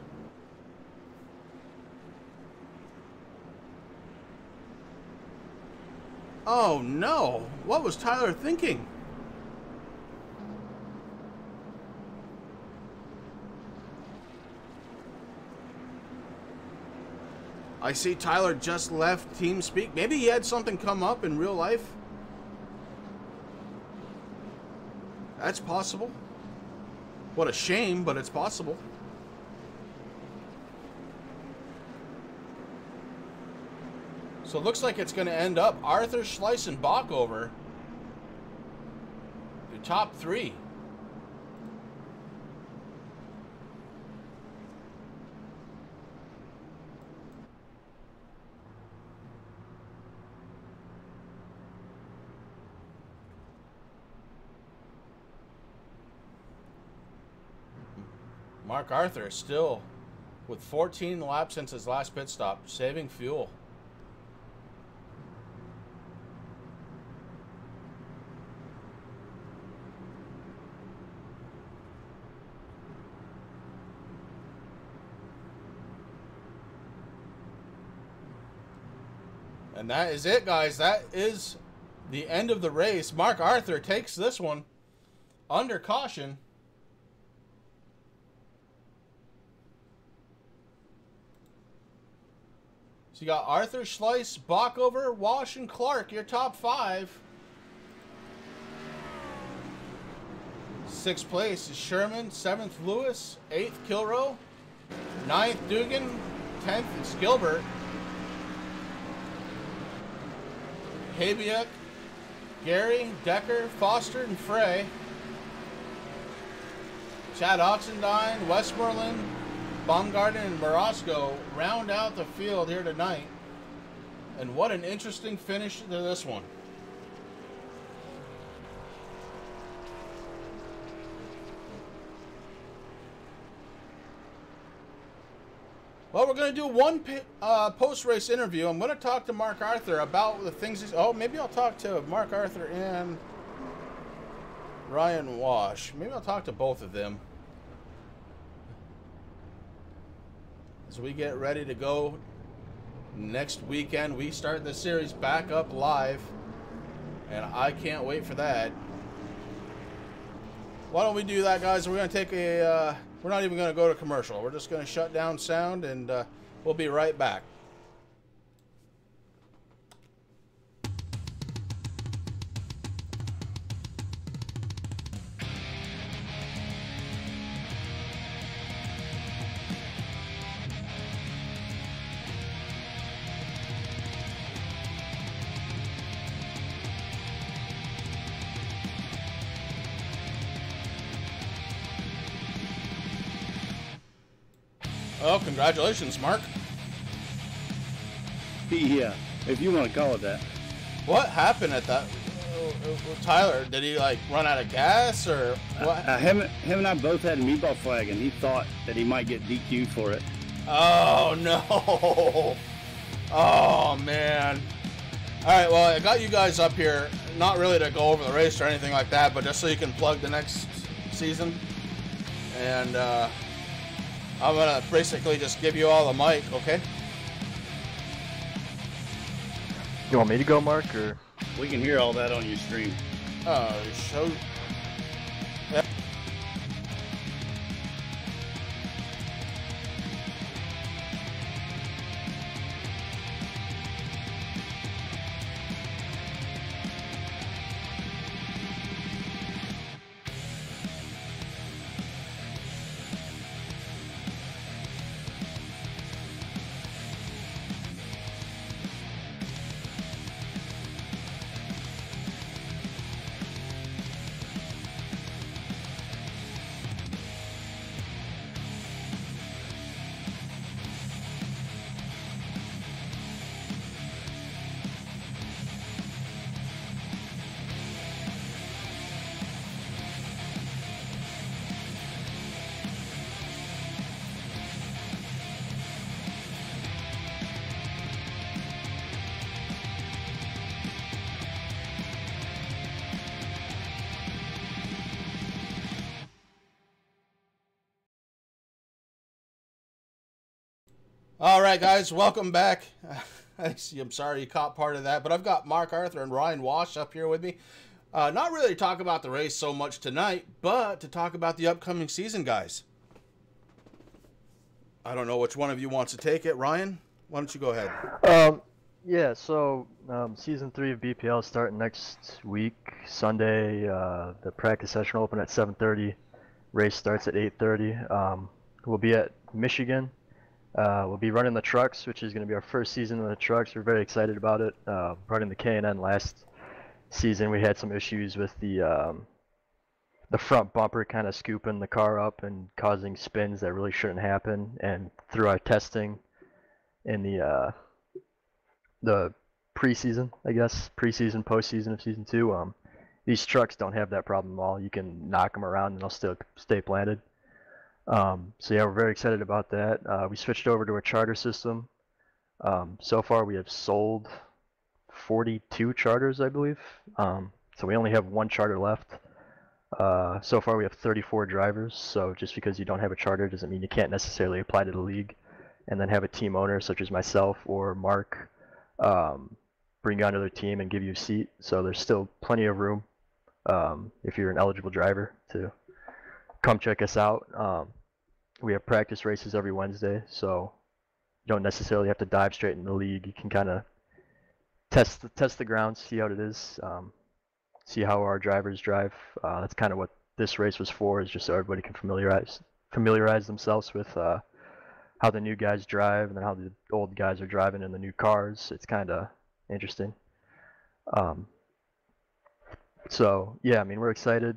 Oh, no. What was Tyler thinking? I see Tyler just left TeamSpeak. Maybe he had something come up in real life. That's possible. What a shame, but it's possible. So it looks like it's going to end up Arthur, Schleiss, and Bockover. Your top three. Mark Arthur is still with 14 laps since his last pit stop, saving fuel. And that is it, guys. That is the end of the race. Mark Arthur takes this one under caution. So you got Arthur, Schleiss, Bockover, Walsh, and Clark, your top five. Sixth place is Sherman, seventh Lewis, eighth Kilrow, ninth Dugan, 10th is Gilbert. Habiuk, Gary, Decker, Foster, and Frey. Chad Oxendine, Westmoreland, Baumgarten, and Morosco round out the field here tonight. And what an interesting finish to this one. Well, we're going to do one post-race interview. I'm going to talk to Mark Arthur about the things he's... Oh, maybe I'll talk to Mark Arthur and Ryan Walsh. Maybe I'll talk to both of them as we get ready to go next weekend. We start the series back up live, and I can't wait for that. Why don't we do that, guys? We're going to take a... We're not even going to go to commercial. We're just going to shut down sound, and we'll be right back. Well, congratulations, Mark. Yeah, if you want to call it that. What happened at that? Tyler, did he like run out of gas or what? Him and I both had a meatball flag, and he thought that he might get DQ'd for it. Oh no! Oh man! All right, well, I got you guys up here, not really to go over the race or anything like that, but just so you can plug the next season. And I'm gonna basically just give you all the mic, okay? You want me to go, Mark, or? We can hear all that on your stream. Show. Yep. All right, guys, welcome back. I'm sorry you caught part of that, but I've got Mark Arthur and Ryan Walsh up here with me. Not really to talk about the race so much tonight, but to talk about the upcoming season, guys. I don't know which one of you wants to take it. Ryan, why don't you go ahead? Yeah, so Season 3 of BPL starting next week, Sunday. The practice session will open at 7:30. Race starts at 8:30. We'll be at Michigan. We'll be running the trucks, which is going to be our first season in the trucks. We're very excited about it. Running the K&N last season, we had some issues with the front bumper kind of scooping the car up and causing spins that really shouldn't happen. And through our testing in the preseason, I guess, preseason, postseason of Season 2, these trucks don't have that problem at all. You can knock them around and they'll still stay planted. So yeah, we're very excited about that. We switched over to a charter system. So far we have sold 42 charters, I believe. So we only have one charter left. So far we have 34 drivers. So just because you don't have a charter doesn't mean you can't necessarily apply to the league and then have a team owner such as myself or Mark bring you onto their team and give you a seat. So there's still plenty of room if you're an eligible driver to come check us out. We have practice races every Wednesday, so you don't necessarily have to dive straight in the league. You can kind of test the ground, see how it is, see how our drivers drive. That's kind of what this race was for, is just so everybody can familiarize themselves with how the new guys drive and then how the old guys are driving in the new cars. It's kind of interesting. So yeah, I mean, we're excited.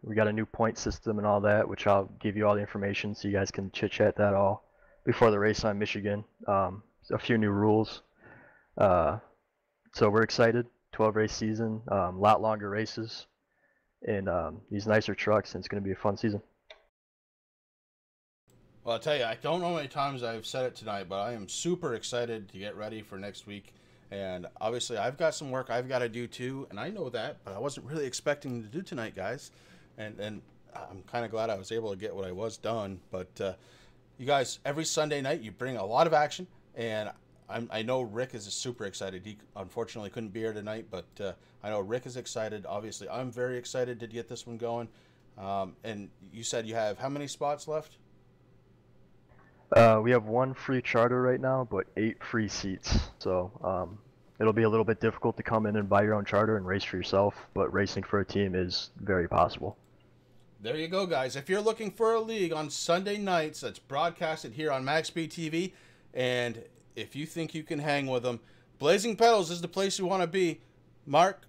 We got a new point system and all that, which I'll give you all the information so you guys can chit chat that all before the race on Michigan. A few new rules. So we're excited. 12 race season, a lot longer races, and these nicer trucks, and it's going to be a fun season. Well, I'll tell you, I don't know how many times I've said it tonight, but I am super excited to get ready for next week. And obviously, I've got some work I've got to do too, and I know that, but I wasn't really expecting to do tonight, guys. And I'm kind of glad I was able to get what I was done. But you guys, every Sunday night, you bring a lot of action, and I know Rick is super excited. He unfortunately couldn't be here tonight, but I know Rick is excited. Obviously, I'm very excited to get this one going. And you said you have how many spots left? We have one free charter right now, but 8 free seats. So it'll be a little bit difficult to come in and buy your own charter and race for yourself, but racing for a team is very possible. There you go, guys. If you're looking for a league on Sunday nights that's broadcasted here on MaxSpeedTV, and if you think you can hang with them, Blazing Pedals is the place you want to be. Mark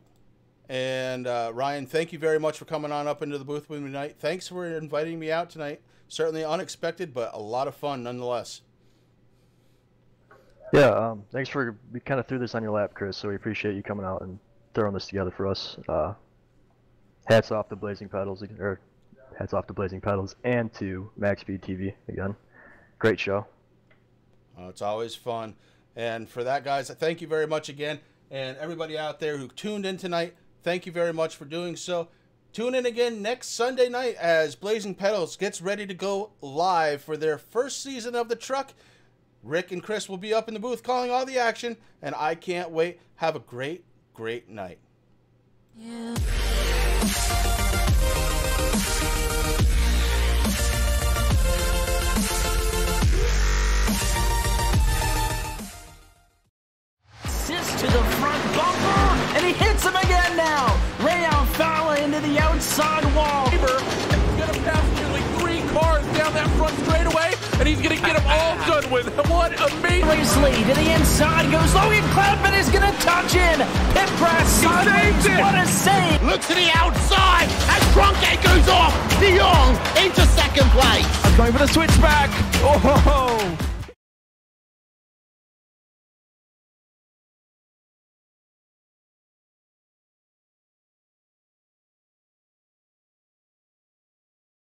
And Ryan, thank you very much for coming on up into the booth with me tonight. Thanks for inviting me out tonight. Certainly unexpected, but a lot of fun nonetheless. Yeah, thanks for, we kind of threw this on your lap, Chris, so we appreciate you coming out and throwing this together for us. Hats off to Blazing Pedals, or hats off to Blazing Pedals and to MaxSpeedTV again. Great show. It's always fun. And for that, guys, thank you very much again. And everybody out there who tuned in tonight, thank you very much for doing so. Tune in again next Sunday night as Blazing Pedals gets ready to go live for their first season of the truck. Rick and Chris will be up in the booth calling all the action, and I can't wait. Have a great, great night. Yeah. To the front bumper, and he hits him again now. Rayon Fowler into the outside wall. He's going to pass nearly 3 cars down that front straightaway, and he's going to get them all done with. What amazing. Lead to the inside goes Logan Cloudman is going to touch in. Pit press sideways. What a save. Look to the outside as Cronkite goes off. De Jong into second place. Going for the switchback. Oh,